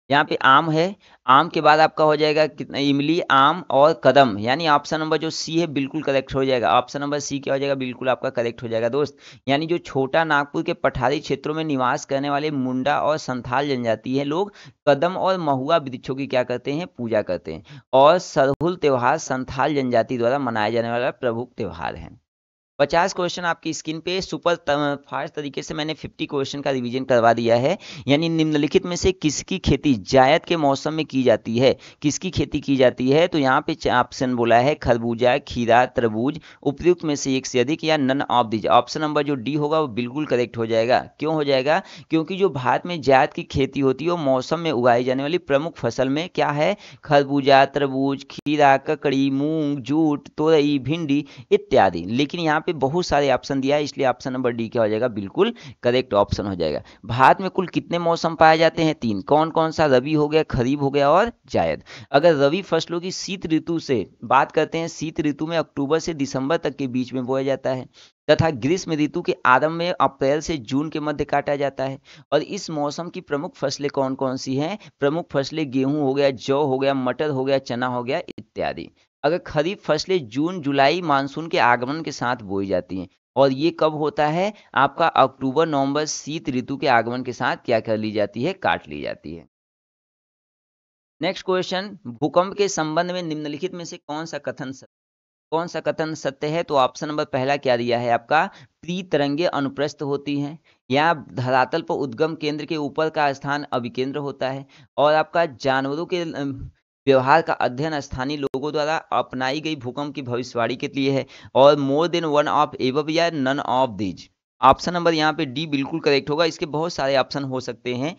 यहाँ पे आम है, आम के बाद आपका हो जाएगा कितना? इमली, आम और कदम। यानी ऑप्शन नंबर जो सी है बिल्कुल करेक्ट हो जाएगा। ऑप्शन नंबर सी क्या हो जाएगा? बिल्कुल आपका करेक्ट हो जाएगा दोस्त। यानी जो छोटा नागपुर के पठारी क्षेत्रों में निवास करने वाले मुंडा और संथाल जनजाति है लोग कदम और महुआ वृक्षों की क्या करते हैं? पूजा करते हैं। और सरहुल त्योहार संथाल जनजाति द्वारा मनाया जाने वाला प्रमुख त्योहार है। 50 क्वेश्चन आपकी स्क्रीन पे सुपर फास्ट तरीके से मैंने 50 क्वेश्चन का रिवीजन करवा दिया है। यानी निम्नलिखित में से किसकी खेती जायद के मौसम में की जाती है? किसकी खेती की जाती है? तो यहाँ पे ऑप्शन बोला है खरबूजा, खीरा, तरबूज, उपयुक्त में से एक से अधिक या none of these. Option number जो डी होगा वो बिल्कुल करेक्ट हो जाएगा। क्यों हो जाएगा? क्योंकि जो भारत में जायद की खेती होती है वो मौसम में उगाई जाने वाली प्रमुख फसल में क्या है? खरबूजा, तरबूज, खीरा, ककड़ी, मूंग, जूट, तोरई, भिंडी इत्यादि। लेकिन यहाँ पे पे बहुत सारे ऑप्शन दिया है, इसलिए ऑप्शन नंबर डी क्या हो जाएगा, बिल्कुल करेक्ट ऑप्शन हो जाएगा। भारत में कुल कितने मौसम पाए जाते हैं, 3। कौन कौन सा, रबी हो गया, खरीफ हो गया और जायद। अगर रबी फसलों की शीत ऋतु से बात करते हैं, शीत ऋतु में अक्टूबर से दिसंबर तक के बीच में बोया जाता है, तथा ग्रीष्म ऋतु के आरंभ में अप्रैल से जून के मध्य काटा जाता है। और इस मौसम की प्रमुख फसलें कौन कौन सी हैं, प्रमुख फसलें गेहूं हो गया, जौ हो गया, मटर हो गया, चना हो गया इत्यादि। अगर खरीफ फसलें जून जुलाई मानसून के आगमन के साथ बोई जाती हैं, और ये कब होता है, आपका अक्टूबर नवंबर शीत ऋतु के आगमन के साथ क्या कर ली जाती है, काट ली जाती है। नेक्स्ट क्वेश्चन, भूकंप के संबंध में निम्नलिखित में से कौन सा कथन सत्य है, तो ऑप्शन नंबर पहला क्या दिया है आपका, त्रितरंगे अनुप्रस्थ होती हैं, या धरातल पर उद्गम केंद्र के ऊपर का स्थान अभिकेंद्र होता है, और आपका जानवरों के व्यवहार का अध्ययन स्थानीय लोगों द्वारा अपनाई गई भूकंप की भविष्यवाणी के लिए है, और more than one of above या none of these. Option number यहाँ पे डी बिल्कुल करेक्ट होगा। इसके बहुत सारे ऑप्शन हो सकते हैं,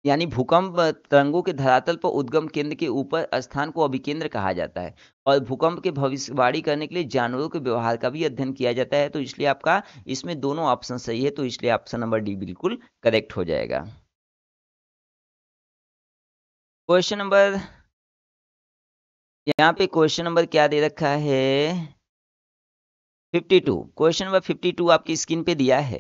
यानी भूकंप तरंगों के धरातल पर उद्गम केंद्र के ऊपर स्थान को अभिकेंद्र कहा जाता है, और भूकंप के भविष्यवाणी करने के लिए जानवरों के व्यवहार का भी अध्ययन किया जाता है, तो इसलिए आपका इसमें दोनों ऑप्शन सही है, तो इसलिए ऑप्शन नंबर डी बिल्कुल करेक्ट हो जाएगा। क्वेश्चन नंबर, यहाँ पे क्वेश्चन नंबर क्या दे रखा है, 52। क्वेश्चन नंबर 52 आपकी स्क्रीन पे दिया है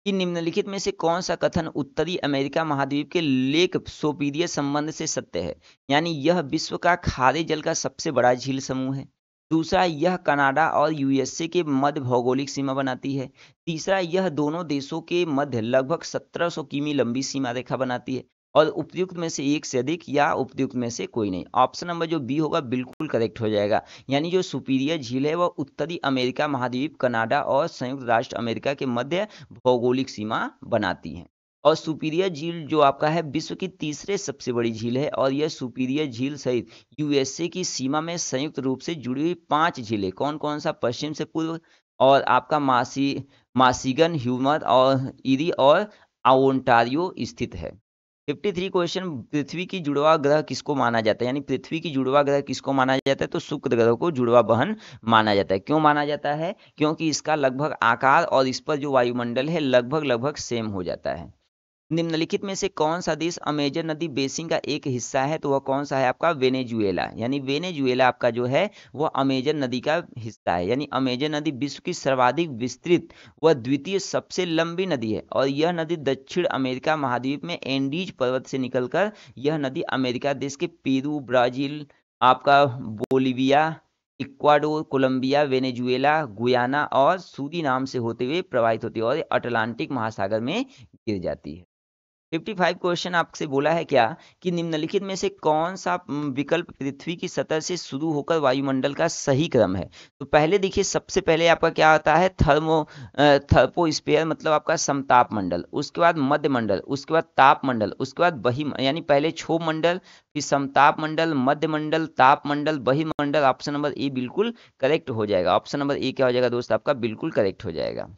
कि निम्नलिखित में से कौन सा कथन उत्तरी अमेरिका महाद्वीप के लेक सोपीरियर संबंध से सत्य है, यानी यह विश्व का खारे जल का सबसे बड़ा झील समूह है। दूसरा, यह कनाडा और यूएसए के मध्य भौगोलिक सीमा बनाती है। तीसरा, यह दोनों देशों के मध्य लगभग 1700 किमी लंबी सीमा रेखा बनाती है। और उपयुक्त में से एक से अधिक या उपयुक्त में से कोई नहीं। ऑप्शन नंबर जो बी होगा बिल्कुल करेक्ट हो जाएगा, यानी जो सुपीरियर झील है वह उत्तरी अमेरिका महाद्वीप, कनाडा और संयुक्त राष्ट्र अमेरिका के मध्य भौगोलिक सीमा बनाती है। और सुपीरियर झील जो आपका है विश्व की तीसरे सबसे बड़ी झील है, और यह सुपीरियर झील सहित यूएसए की सीमा में संयुक्त रूप से जुड़ी हुई 5 झीलें, कौन कौन सा, पश्चिम से पूर्व, और आपका मासिगन, ह्यूमर और इरी और ओंटारियो स्थित है। 53 क्वेश्चन, पृथ्वी की जुड़वा ग्रह किसको माना जाता है, यानी पृथ्वी की जुड़वा ग्रह किसको माना जाता है, तो शुक्र ग्रह को जुड़वा बहन माना जाता है। क्यों माना जाता है, क्योंकि इसका लगभग आकार और इस पर जो वायुमंडल है लगभग लगभग सेम हो जाता है। निम्नलिखित में से कौन सा देश अमेजन नदी बेसिन का एक हिस्सा है, तो वह कौन सा है आपका, वेनेजुएला, यानी वेनेजुएला आपका जो है वह अमेजन नदी का हिस्सा है। यानी अमेजन नदी विश्व की सर्वाधिक विस्तृत व द्वितीय सबसे लंबी नदी है, और यह नदी दक्षिण अमेरिका महाद्वीप में एंडीज पर्वत से निकलकर यह नदी अमेरिका देश के पेरू, ब्राजील, आपका Bolivia, Ecuador, Colombia, Venezuela, Guyana और सूरीनाम से होते हुए प्रवाहित होती है, और अटलांटिक महासागर में गिर जाती है। 55 क्वेश्चन आपसे बोला है क्या कि निम्नलिखित में से कौन सा विकल्प पृथ्वी की सतह से शुरू होकर वायुमंडल का सही क्रम है। तो पहले देखिए, सबसे पहले आपका क्या आता है, थर्पोस्फीयर, मतलब आपका समताप मंडल, उसके बाद मध्य मंडल, उसके बाद ताप मंडल, उसके बाद बही, यानी पहले क्षोभ मंडल, फिर समताप मंडल, मध्य मंडल, ताप मंडल, बहिमंडल। ऑप्शन नंबर ए बिल्कुल करेक्ट हो जाएगा। ऑप्शन नंबर ए क्या हो जाएगा दोस्त, आपका बिल्कुल करेक्ट हो जाएगा।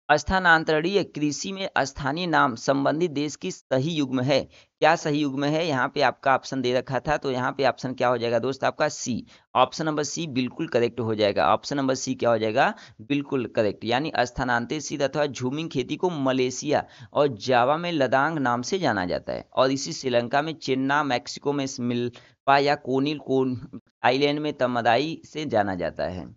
स्थानांतरणीय कृषि में स्थानीय नाम संबंधित देश की सही युग्म है। क्या सही युग्म है, यहाँ पे आपका ऑप्शन दे रखा था, तो यहाँ पे ऑप्शन क्या हो जाएगा दोस्त, आपका सी। ऑप्शन नंबर सी बिल्कुल करेक्ट हो जाएगा। ऑप्शन नंबर सी क्या हो जाएगा, बिल्कुल करेक्ट। यानी स्थानांतरित अथवा झूमिंग खेती को मलेशिया और जावा में लदांग नाम से जाना जाता है, और इसी श्रीलंका में चेन्ना, मैक्सिको में मिल्पा या कोनिल कोन, आइलैंड में तमदाई से जाना जाता है।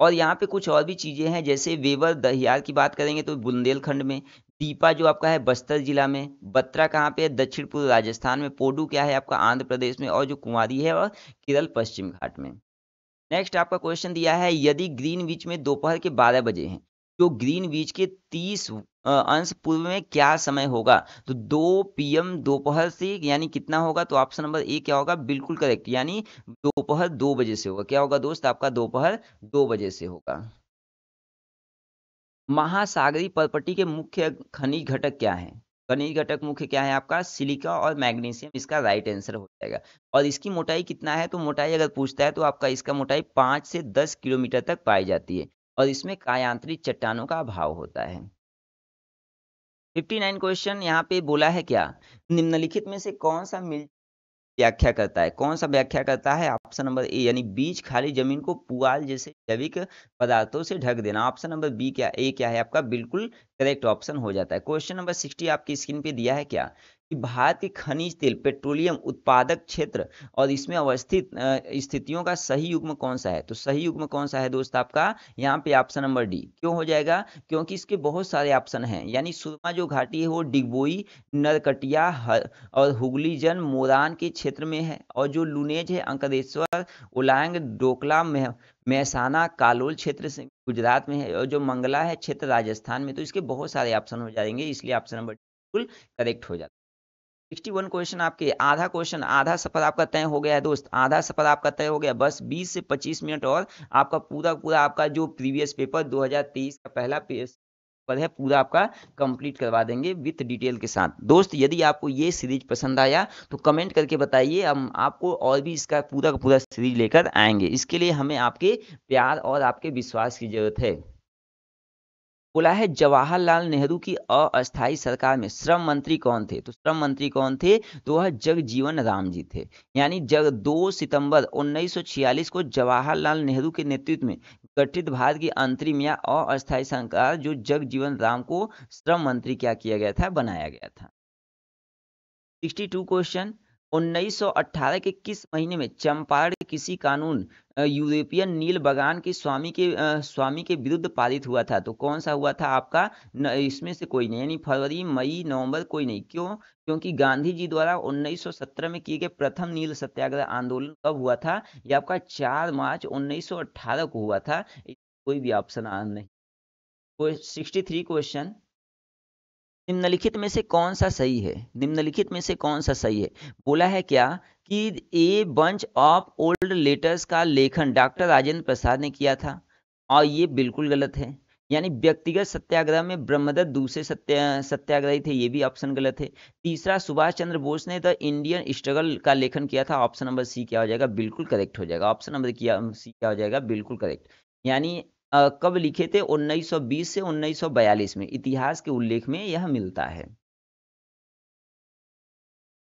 और यहाँ पे कुछ और भी चीजें हैं, जैसे वेवर दहियार की बात करेंगे तो बुंदेलखंड में, दीपा जो आपका है बस्तर जिला में, बत्रा कहाँ पे है, दक्षिण पूर्व राजस्थान में, पोडू क्या है आपका आंध्र प्रदेश में, और जो कुंवारी है और केरल पश्चिम घाट में। नेक्स्ट आपका क्वेश्चन दिया है, यदि ग्रीनविच में दोपहर के 12 बजे हैं, तो ग्रीनविच के 30 अंश पूर्व में क्या समय होगा, तो 2 PM दोपहर से, यानी कितना होगा, तो ऑप्शन नंबर ए क्या होगा, बिल्कुल करेक्ट, यानी दोपहर 2 बजे से होगा। क्या होगा दोस्त, आपका दोपहर 2 बजे से होगा। महासागरीय पर्पटी के मुख्य खनिज घटक क्या है, खनिज घटक मुख्य क्या है आपका, सिलिका और मैग्नीशियम, इसका राइट आंसर हो जाएगा। और इसकी मोटाई कितना है, तो मोटाई अगर पूछता है तो आपका इसका मोटाई 5 से 10 किलोमीटर तक पाई जाती है, और इसमें कायांतरित चट्टानों का अभाव होता है। 59 क्वेश्चन यहाँ पे बोला है क्या, निम्नलिखित में से कौन सा मिल व्याख्या करता है? कौन सा व्याख्या करता है? ऑप्शन नंबर ए यानी बीच खाली जमीन को पुआल जैसे जैविक पदार्थों से ढक देना। ऑप्शन नंबर बी क्या ए क्या है आपका? बिल्कुल करेक्ट ऑप्शन हो जाता है। क्वेश्चन नंबर 60 आपकी स्क्रीन पे दिया है क्या कि भारत के खनिज तेल पेट्रोलियम उत्पादक क्षेत्र और इसमें अवस्थित स्थितियों का सही युग्म कौन सा है? तो सही युग्म कौन सा है दोस्त आपका? यहाँ पे ऑप्शन नंबर डी। क्यों हो जाएगा? क्योंकि इसके बहुत सारे ऑप्शन हैं, यानी सुरमा जो घाटी है वो डिगबोई, नरकटिया और हुगली जन मोरान के क्षेत्र में है, और जो लुनेज है अंकलेश्वर, उलांग, डोकला, महसाना, कालोल क्षेत्र से गुजरात में है, और जो मंगला है क्षेत्र राजस्थान में। तो इसके बहुत सारे ऑप्शन हो जाएंगे, इसलिए ऑप्शन नंबर बिल्कुल करेक्ट हो जाता है। 61 क्वेश्चन आपके, आधा क्वेश्चन, आधा सफर आपका तय हो गया है दोस्त, आधा सफर आपका तय हो गया। बस 20 से 25 मिनट और आपका पूरा पूरा आपका जो प्रीवियस पेपर 2023 का पहला पेपर है पूरा आपका कंप्लीट करवा देंगे विथ डिटेल के साथ। दोस्त यदि आपको ये सीरीज पसंद आया तो कमेंट करके बताइए, हम आपको और भी इसका पूरा का पूरा सीरीज लेकर आएंगे। इसके लिए हमें आपके प्यार और आपके विश्वास की जरूरत है। बोला है जवाहरलाल नेहरू की अस्थायी सरकार में श्रम मंत्री कौन थे? तो श्रम मंत्री कौन थे? तो वह जगजीवन राम जी थे। यानी 2 सितंबर 1946 को जवाहरलाल नेहरू के नेतृत्व में गठित भारत की अंतरिम या अस्थायी सरकार जो जगजीवन राम को श्रम मंत्री क्या किया गया था? बनाया गया था। 62 क्वेश्चन, 1918 के किस महीने में चंपारण किसी कानून यूरोपियन नील बगान के स्वामी के विरुद्ध पारित हुआ था? तो कौन सा हुआ था आपका? इसमें से कोई नहीं, यानी फरवरी, मई, नवंबर, कोई नहीं। क्यों? क्योंकि गांधी जी द्वारा 1917 में किए गए प्रथम नील सत्याग्रह आंदोलन कब हुआ था? ये आपका 4 मार्च 1918 को हुआ था। कोई भी ऑप्शन नहीं। 63 क्वेश्चन, निम्नलिखित में से कौन सा सही है? निम्नलिखित में से कौन सा सही है? बोला है क्या कि a bunch of old letters का लेखन डॉक्टर राजेंद्र प्रसाद ने किया था, और ये बिल्कुल गलत है। यानी व्यक्तिगत सत्याग्रह में ब्रह्मदत्त दूसरे सत्याग्रही थे, ये भी ऑप्शन गलत है। तीसरा, सुभाष चंद्र बोस ने द इंडियन स्ट्रगल का लेखन किया था, ऑप्शन नंबर सी क्या हो जाएगा? बिल्कुल करेक्ट हो जाएगा। ऑप्शन नंबर सी क्या हो जाएगा? बिल्कुल करेक्ट। यानी कब लिखे थे? 1920 से 1942 में, इतिहास के उल्लेख में यह मिलता है।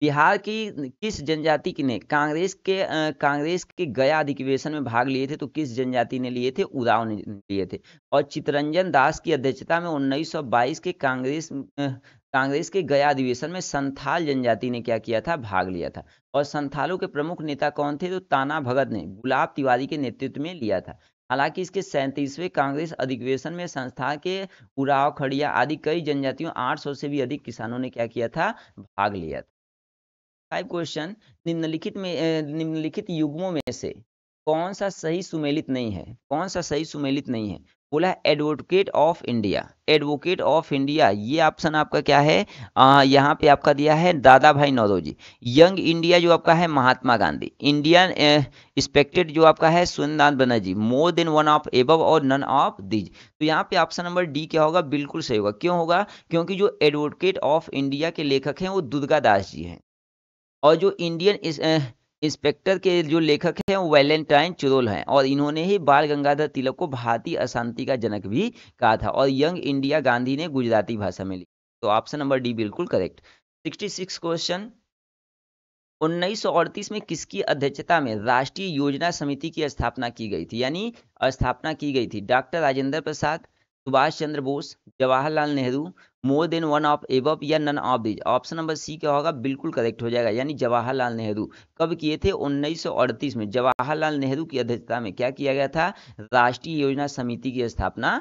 बिहार की किस जनजाति की ने कांग्रेस के गया अधिवेशन में भाग लिए थे? तो किस जनजाति ने लिए थे? उरांव ने लिए थे। और चित्तरंजन दास की अध्यक्षता में 1922 के कांग्रेस के गया अधिवेशन में संथाल जनजाति ने क्या किया था? भाग लिया था। और संथालों के प्रमुख नेता कौन थे? तो ताना भगत ने गुलाब तिवारी के नेतृत्व में लिया था। हालांकि इसके 37वें कांग्रेस अधिवेशन में संस्था के उराव, खड़िया आदि कई जनजातियों 800 से भी अधिक किसानों ने क्या किया था? भाग लिया था। 5 क्वेश्चन, निम्नलिखित युग्मों में से कौन सा सही सुमेलित नहीं है? कौन सा सही सुमेलित नहीं है? बोला है advocate of India. Advocate of India ये ऑप्शन आपका क्या है? यहाँ पे आपका दिया है दादा भाई नौरोजी। यंग इंडिया जो आपका है महात्मा गांधी। इंडियन एक्सपेक्टेड जो आपका है सुरेंद्रनाथ बनर्जी। मोर देन वन ऑफ एबव और नन ऑफ दीज। तो यहाँ पे ऑप्शन नंबर डी क्या होगा? बिल्कुल सही होगा। क्यों होगा? क्योंकि जो एडवोकेट ऑफ इंडिया के लेखक हैं वो दुर्गा दास जी हैं, और जो इंडियन इंस्पेक्टर के जो लेखक हैं वो वैलेंटाइन चुरोल हैं, और इन्होंने ही बाल गंगाधर तिलक को भारतीय अशांति का जनक भी कहा था। और यंग इंडिया गांधी ने गुजराती भाषा में लिखी। तो ऑप्शन नंबर डी बिल्कुल करेक्ट। 66 क्वेश्चन, 1938 में किसकी अध्यक्षता में राष्ट्रीय योजना समिति की स्थापना की गई थी? यानी स्थापना की गई थी doctor Rajendra Prasad, Subhash Chandra Bose, Jawaharlal Nehru, more than one of above या none of these. Option number c क्या होगा? बिल्कुल करेक्ट हो जाएगा, यानी जवाहरलाल नेहरू। कब किए थे? 1938 में जवाहरलाल नेहरू की अध्यक्षता में क्या किया गया था? राष्ट्रीय योजना समिति की स्थापना।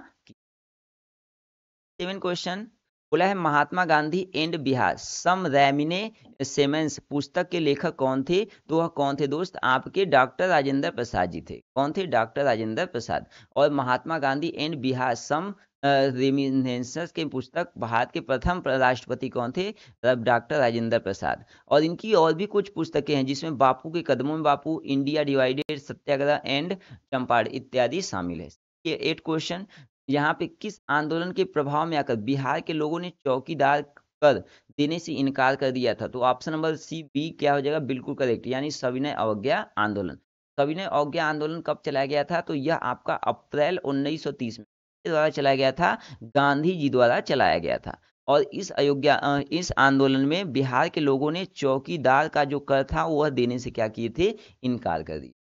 7 क्वेश्चन, बोला है महात्मा गांधी एंड बिहार सम रैमिने सेमेंस पुस्तक के लेखक कौन थे? तो वह कौन थे दोस्त? आपके डॉक्टर राजेंद्र प्रसाद जी थे। कौन थे? डॉक्टर राजेंद्र प्रसाद। और महात्मा गांधी एंड बिहार सम रेमिनेंसेस के पुस्तक भारत के प्रथम राष्ट्रपति कौन थे? डॉक्टर राजेंद्र प्रसाद। और इनकी और भी कुछ पुस्तकें हैं जिसमें बापू के कदमों में Bapu, India divided, Satyagraha and Champaran इत्यादि शामिल है। ये 8 क्वेश्चन, यहाँ पे किस आंदोलन के प्रभाव में आकर बिहार के लोगों ने चौकीदार कर देने से इनकार कर दिया था? तो ऑप्शन नंबर सी बी क्या हो जाएगा? बिल्कुल करेक्ट, यानी सविनय अवज्ञा आंदोलन। सविनय अवज्ञा आंदोलन कब चलाया गया था? तो यह आपका अप्रैल 1930 में द्वारा चलाया गया था, गांधी जी द्वारा चलाया गया था। और इस आंदोलन में बिहार के लोगों ने चौकीदार का जो कर था वह देने से क्या किए थे, इनकार कर दिया।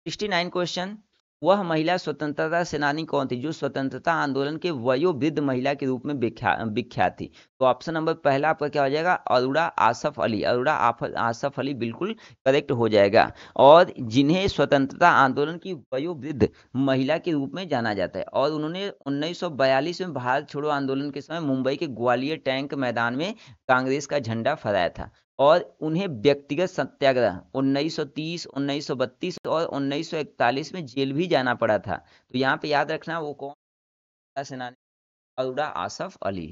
69 क्वेश्चन, वह महिला स्वतंत्रता सेनानी कौन थी जो स्वतंत्रता आंदोलन के वयोवृद्ध महिला के रूप में विख्यात थी? तो ऑप्शन नंबर पहला आपका क्या हो जाएगा, अरुणा आसफ अली। आसफ अली बिल्कुल करेक्ट हो जाएगा। और जिन्हें स्वतंत्रता आंदोलन की वयोवृद्ध महिला के रूप में जाना जाता है, और उन्होंने 1942 में भारत छोड़ो आंदोलन के समय मुंबई के ग्वालियर टैंक मैदान में कांग्रेस का झंडा फहराया था। और उन्हें व्यक्तिगत सत्याग्रह 1930, 1932 और 1941 में जेल भी जाना पड़ा था। तो यहाँ पे याद रखना वो कौन था सेनानी, अरुणा आसफ अली।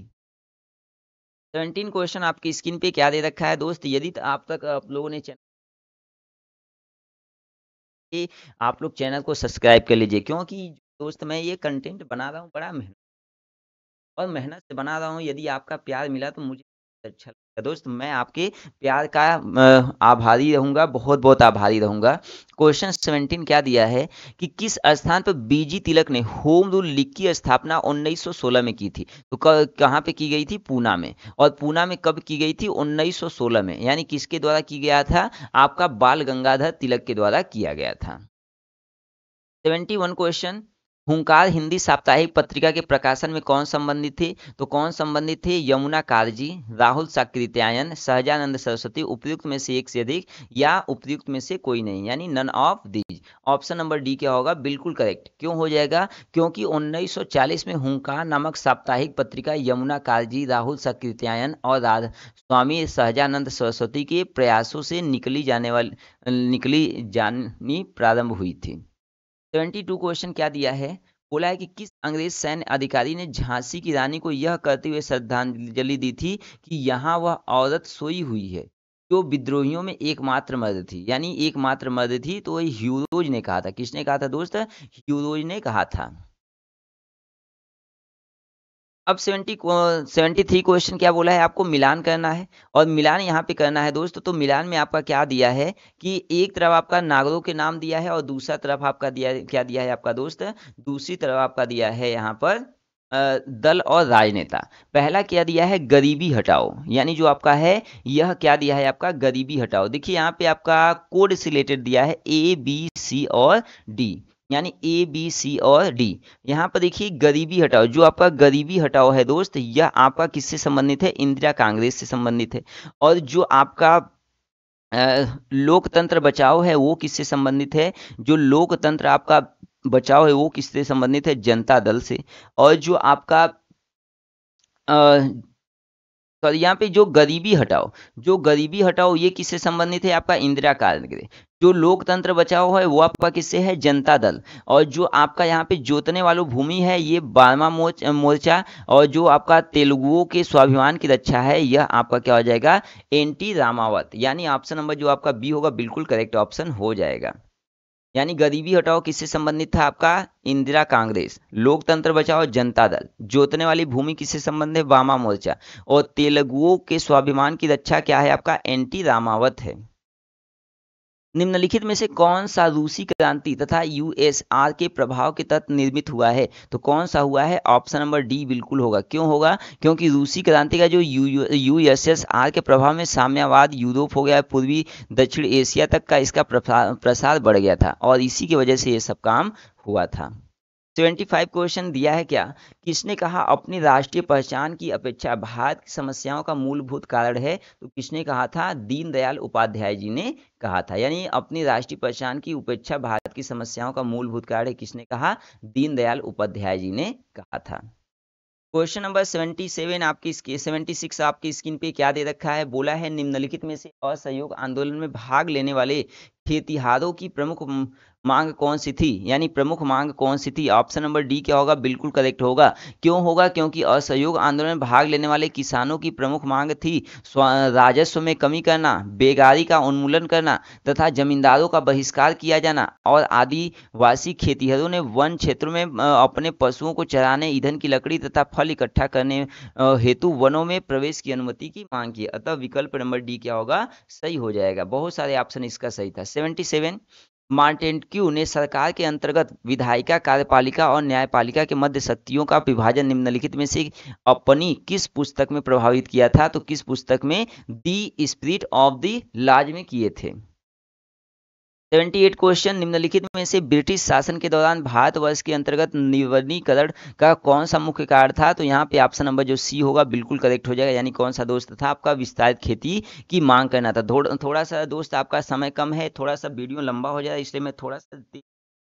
17 क्वेश्चन आपकी स्क्रीन पे क्या दे रखा है दोस्त, यदि आप तक आप लोगों ने आप लोग चैनल को सब्सक्राइब कर लीजिए, क्योंकि दोस्त मैं ये कंटेंट बना रहा हूँ बड़ा मेहनत से बना रहा हूँ। यदि आपका प्यार मिला तो मुझे अच्छा लगेगा। दोस्त मैं आपके प्यार का आभारी रहूंगा, बहुत बहुत आभारी रहूंगा। क्वेश्चन 17 क्या दिया है कि किस स्थान पर बीजी तिलक ने होम रूल लीग की स्थापना 1916 में की थी? तो कहाँ पे की गई थी, पूना में। और पूना में कब की गई थी, 1916 में। यानी किसके द्वारा की गया था, आपका बाल गंगाधर तिलक के द्वारा किया गया था। 71 क्वेश्चन, हुंकार हिंदी साप्ताहिक पत्रिका के प्रकाशन में कौन संबंधित थे? तो कौन संबंधित थे, यमुना कारजी, राहुल साकृत्यायन, सहजानंद सरस्वती, उपयुक्त में से एक से अधिक, या उपयुक्त में से कोई नहीं, यानी none of these. Option number D क्या होगा, बिल्कुल करेक्ट। क्यों हो जाएगा, क्योंकि 1940 में हुंकार नामक साप्ताहिक पत्रिका यमुना कारजी, राहुल साकृत्यायन और स्वामी सहजानंद सरस्वती के प्रयासों से निकली जानी प्रारंभ हुई थी। 72 क्वेश्चन क्या दिया है, बोला है कि किस अंग्रेज सैन्य अधिकारी ने झांसी की रानी को यह कहते हुए श्रद्धांजलि दी थी कि यहाँ वह औरत सोई हुई है जो विद्रोहियों में एकमात्र मर्द थी? यानी एकमात्र मर्द थी, तो वही ह्यूरोज ने कहा था। किसने कहा था दोस्त, ह्यूरोज ने कहा था। अब 73 क्वेश्चन क्या बोला है, आपको मिलान करना है। और मिलान यहाँ पे करना है दोस्त, तो मिलान में आपका क्या दिया है कि एक तरफ आपका नागरों के नाम दिया है, और दूसरा तरफ आपका क्या दिया है आपका दोस्त, दूसरी तरफ आपका दिया है यहाँ पर दल और राजनेता। पहला क्या दिया है, गरीबी हटाओ, यानी जो आपका है यह क्या दिया है आपका, गरीबी हटाओ। देखिए यहाँ पे आपका कोड से रिलेटेड दिया है A, B, C और D, यानी A, B, C और D। यहाँ पर देखिए गरीबी हटाओ, जो आपका गरीबी हटाओ है दोस्त, यह आपका किससे संबंधित है, इंदिरा कांग्रेस से संबंधित है। और जो आपका लोकतंत्र बचाओ है वो किससे संबंधित है, जो लोकतंत्र आपका बचाओ है वो किससे संबंधित है, जनता दल से। और जो आपका तो यहाँ पे जो गरीबी हटाओ ये किससे संबंधित है, आपका इंदिरा कांग्रेस। जो लोकतंत्र बचाओ है वो आपका किससे है, जनता दल। और जो आपका यहाँ पे जोतने वालों भूमि है ये 12वां मोर्चा। और जो आपका तेलुगुओं के स्वाभिमान की रक्षा है यह आपका क्या हो जाएगा, एनटी रामावत। यानी ऑप्शन नंबर जो आपका बी होगा बिल्कुल करेक्ट ऑप्शन हो जाएगा। यानी गरीबी हटाओ किससे संबंधित था, आपका इंदिरा कांग्रेस। लोकतंत्र बचाओ जनता दल। जोतने वाली भूमि किससे संबंधित है, वामा मोर्चा। और तेलुगुओं के स्वाभिमान की रक्षा क्या है, आपका एनटी रामावत है। निम्नलिखित में से कौन सा रूसी क्रांति तथा यूएसआर के प्रभाव के तहत निर्मित हुआ है? तो कौन सा हुआ है, ऑप्शन नंबर डी बिल्कुल होगा। क्यों होगा, क्योंकि रूसी क्रांति का जो यूएसएसआर के प्रभाव में साम्यवाद यूरोप हो गया, पूर्वी दक्षिण एशिया तक का इसका प्रसार बढ़ गया था, और इसी की वजह से ये सब काम हुआ था। 75 क्वेश्चन दिया है क्या, किसने कहा अपनी राष्ट्रीय पहचान की अपेक्षा भारत की समस्याओं का मूलभूत कारण है? तो किसने कहा था, दीनदयाल उपाध्याय जी ने कहा था। यानी अपनी राष्ट्रीय पहचान की उपेक्षा भारत की समस्याओं का मूलभूत कारण है, किसने कहा, दीनदयाल उपाध्याय जी ने कहा था। क्वेश्चन नंबर 77 आपकी 76 आपकी स्क्रीन पे क्या दे रखा है, बोला है निम्नलिखित में से असहयोग आंदोलन में भाग लेने वाले खेतिहारों की प्रमुख मांग कौन सी थी? यानी प्रमुख मांग कौन सी थी, ऑप्शन नंबर डी क्या होगा, बिल्कुल करेक्ट होगा। क्यों होगा, क्योंकि असहयोग आंदोलन में भाग लेने वाले किसानों की प्रमुख मांग थी राजस्व में कमी करना, बेगारी का उन्मूलन करना तथा जमींदारों का बहिष्कार किया जाना। और आदिवासी खेतिहरों ने वन क्षेत्रों में अपने पशुओं को चराने, ईंधन की लकड़ी तथा फल इकट्ठा करने हेतु वनों में प्रवेश की अनुमति की मांग की। अतः विकल्प नंबर डी क्या होगा, सही हो जाएगा। बहुत सारे ऑप्शन इसका सही था। 77 मार्टेन्क्यू ने सरकार के अंतर्गत विधायिका, कार्यपालिका और न्यायपालिका के मध्य शक्तियों का विभाजन निम्नलिखित में से अपनी किस पुस्तक में प्रभावित किया था? तो किस पुस्तक में? The spirit of the laws में किए थे। 78 क्वेश्चन, निम्नलिखित में से ब्रिटिश शासन के दौरान भारतवर्ष के अंतर्गत निवनीकरण का कौन सा मुख्य कार्य था? तो यहाँ पे ऑप्शन नंबर जो सी होगा बिल्कुल करेक्ट हो जाएगा। यानी कौन सा दोस्त था आपका? विस्तारित खेती की मांग करना था। थोड़ा सा दोस्त आपका समय कम है, थोड़ा सा वीडियो लंबा हो जाए, इसलिए मैं थोड़ा सा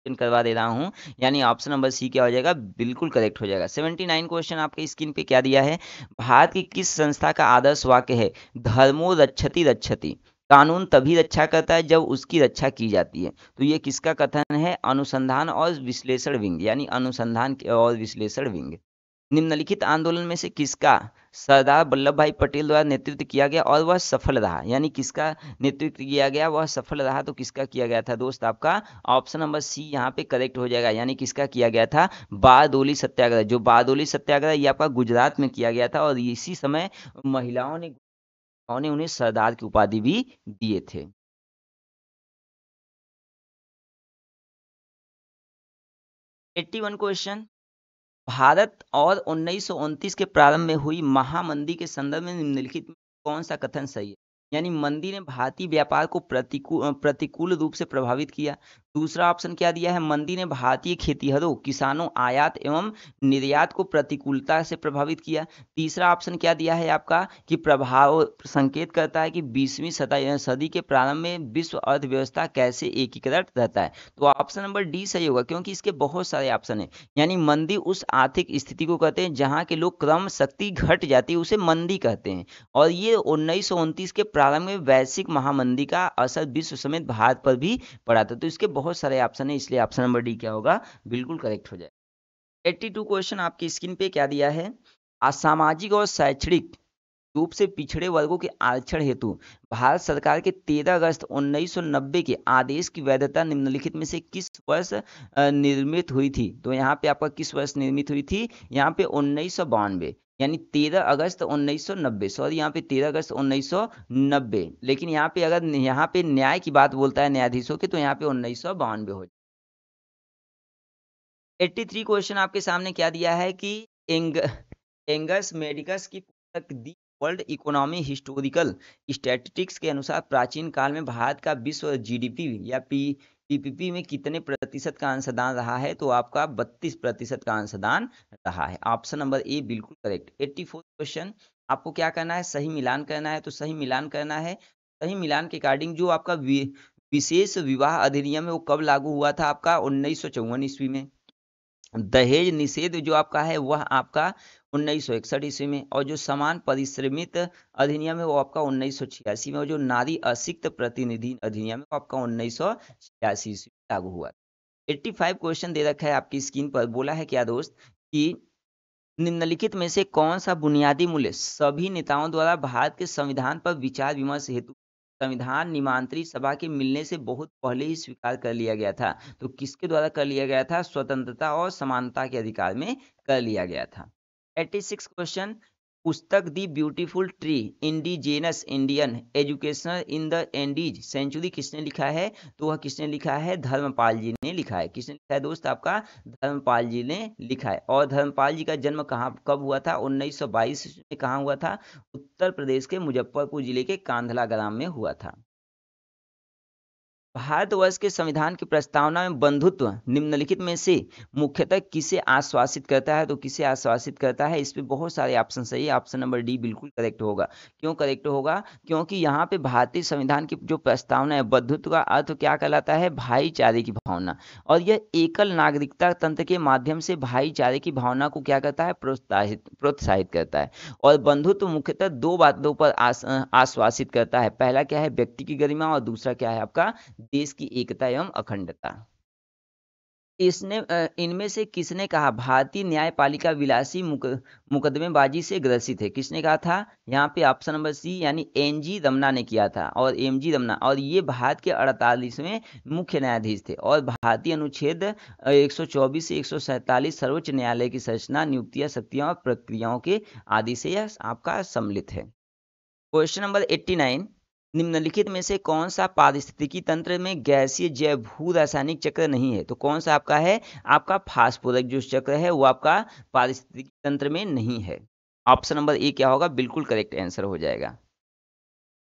करवा दे रहा हूँ। यानी ऑप्शन नंबर सी क्या हो जाएगा? बिल्कुल करेक्ट हो जाएगा। 79 क्वेश्चन आपके स्क्रीन पे क्या दिया है? भारत की किस संस्था का आदर्श वाक्य है धर्मो रक्षति रक्षति? कानून तभी रक्षा करता है जब उसकी रक्षा की जाती है। तो ये किसका कथन है? अनुसंधान और विश्लेषण विंग, यानी अनुसंधान और विश्लेषण विंग। निम्नलिखित आंदोलन में से किसका सरदार वल्लभ भाई पटेल द्वारा नेतृत्व किया गया और वह सफल रहा? यानी किसका नेतृत्व किया गया, वह सफल रहा? तो किसका किया गया था दोस्त? आपका ऑप्शन नंबर सी यहाँ पे करेक्ट हो जाएगा। यानी किसका किया गया था? बारदोली सत्याग्रह। जो बारदोली सत्याग्रह ये आपका गुजरात में किया गया था और इसी समय महिलाओं ने उन्हें सरदार की उपाधि भी दिए थे। 81 क्वेश्चन, भारत और 1929 के प्रारंभ में हुई महामंदी के संदर्भ में निम्नलिखित में कौन सा कथन सही है? यानी मंदी ने भारतीय व्यापार को प्रतिकूल रूप से प्रभावित किया। दूसरा ऑप्शन क्या दिया है? मंदी ने भारतीय खेतीहरों, किसानों, आयात एवं निर्यात को प्रतिकूलता से प्रभावित किया। तीसरा ऑप्शन क्या दिया है आपका? कि प्रभाव संकेत करता है कि 20वीं सदी के प्रारंभ में विश्व अर्थव्यवस्था कैसे एकीकृत रहता है। तो ऑप्शन नंबर डी सही होगा, क्योंकि इसके बहुत सारे ऑप्शन है। यानी मंदी उस आर्थिक स्थिति को कहते हैं जहां के लोग क्रम शक्ति घट जाती है, उसे मंदी कहते हैं। और ये 1929 के प्रारंभ में वैश्विक महामंदी का असर विश्व समेत भारत पर भी पड़ा था। तो इसके बहुत सारे ऑप्शन है, इसलिए ऑप्शन नंबर डी क्या होगा? बिल्कुल करेक्ट हो जाए। 82 क्वेश्चन आपकी स्क्रीन पे क्या दिया है? असामाजिक और शैक्षणिक रूप से पिछड़े वर्गों के आरक्षण हेतु भारत सरकार के 13 अगस्त 1990 के आदेश की वैधता निम्नलिखित में से किस वर्ष निर्मित हुई थी? तो यहाँ पे आपका किस वर्ष निर्मित हुई थी? यहाँ पे 1992, यानी 13 अगस्त 1990। सॉरी, यहाँ पे 13 अगस्त 1990, लेकिन यहाँ पे अगर यहाँ पे न्याय की बात बोलता है न्यायाधीशों की, तो यहाँ पे 1992 हो। 83 क्वेश्चन आपके सामने क्या दिया है कि एंग एंगस मेडिकस की पुस्तक the world economy historical statistics के अनुसार प्राचीन काल में भारत का विश्व जीडीपी या पीपीपी में कितने प्रतिशत का अंशदान रहा है? तो आपका 32% का अंशदान रहा है। ऑप्शन नंबर ए बिल्कुल करेक्ट। 84 क्वेश्चन, आपको क्या करना है? सही मिलान करना है। तो सही मिलान करना है। सही मिलान के अकॉर्डिंग जो आपका विशेष विवाह अधिनियम है वो कब लागू हुआ था? आपका 1954 ईस्वी में। दहेज निषेध जो आपका है वह आपका 1961 ईस्वी में। और जो समान परिश्रमित अधिनियम है वो आपका 1986 में। और जो नारी असिक्त प्रतिनिधि अधिनियम है वो आपका 1986 ईस्वी में लागू हुआ। 85 क्वेश्चन दे रखा है आपकी स्क्रीन पर। बोला है क्या दोस्त कि निम्नलिखित में से कौन सा बुनियादी मूल्य सभी नेताओं द्वारा भारत के संविधान पर विचार विमर्श हेतु संविधान निमांत्रित सभा के मिलने से बहुत पहले ही स्वीकार कर लिया गया था? तो किसके द्वारा कर लिया गया था? स्वतंत्रता और समानता के अधिकार में कर लिया गया था। 86 क्वेश्चन, पुस्तक the beautiful tree indigenous Indian educational in the एंडीज सेंचुरी किसने लिखा है? तो वह किसने लिखा है? धर्मपाल जी ने लिखा है। किसने लिखा है दोस्त? आपका धर्मपाल जी ने लिखा है। और धर्मपाल जी का जन्म कहाँ कब हुआ था? 1922 में। कहाँ हुआ था? उत्तर प्रदेश के मुजफ्फरपुर जिले के कांधला ग्राम में हुआ था। भारतवर्ष के संविधान की प्रस्तावना में बंधुत्व निम्नलिखित में से मुख्यतः किसे आश्वासित करता है? तो किसे आश्वासित करता है? इस पे बहुत सारे ऑप्शन सही है। ऑप्शन नंबर डी बिल्कुल करेक्ट होगा। क्यों करेक्ट होगा? क्योंकि यहाँ पे भारतीय संविधान की जो प्रस्तावना है, बंधुत्व का अर्थ क्या कहलाता है? भाईचारे की भावना। और यह एकल नागरिकता तंत्र के माध्यम से भाईचारे की भावना को क्या करता है? प्रोत्साहित करता है। और बंधुत्व मुख्यतः दो बातों पर आश्वासित करता है। पहला क्या है? व्यक्ति की गरिमा। और दूसरा क्या है आपका? देश की एकता एवं अखंडता। इनमें से किसने कहा भारतीय न्यायपालिका विलासी मुकदमेबाजी से ग्रसित है? किसने कहा था? यहाँ पे ऑप्शन नंबर सी, यानी एनजी रमना ने किया था। और एमजी रमना, और ये भारत के 48वें मुख्य न्यायाधीश थे। और भारतीय अनुच्छेद 124 से 147 सर्वोच्च न्यायालय की संरचना, नियुक्तियां, शक्तियां और प्रक्रियाओं के आदि से यह आपका सम्मिलित है। क्वेश्चन नंबर 89, निम्नलिखित में से कौन सा पारिस्थितिकी तंत्र में गैसीय जैव भू रासायनिक चक्र नहीं है? तो कौन सा आपका है? आपका फास्फोरस जो चक्र है वो आपका पारिस्थितिकी तंत्र में नहीं है। ऑप्शन नंबर ए क्या होगा? बिल्कुल करेक्ट आंसर हो जाएगा।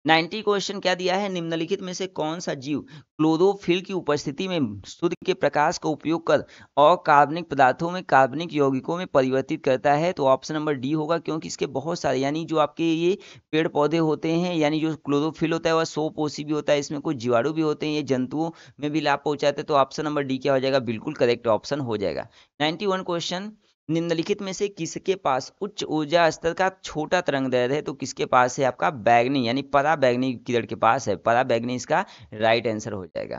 90 क्वेश्चन क्या दिया है? निम्नलिखित में से कौन सा जीव क्लोरोफिल की उपस्थिति में सूर्य के प्रकाश का उपयोग कर अकार्बनिक पदार्थों में कार्बनिक यौगिकों में परिवर्तित करता है? तो ऑप्शन नंबर डी होगा, क्योंकि इसके बहुत सारे यानी जो आपके ये पेड़ पौधे होते हैं, यानी जो क्लोरोफिल होता है वह सोपोषी भी होता है, इसमें कुछ जीवाणु भी होते हैं, ये जंतुओं में भी लाभ पहुंचाते हैं। तो ऑप्शन नंबर डी क्या हो जाएगा? बिल्कुल करेक्ट ऑप्शन हो जाएगा। 91 क्वेश्चन, निम्नलिखित में से किसके पास उच्च ऊर्जा स्तर का छोटा तरंगदैर्ध्य है? तो किसके पास है? आपका बैगनी यानी पराबैंगनी किरण के पास है। पराबैंगनी इसका राइट आंसर हो जाएगा।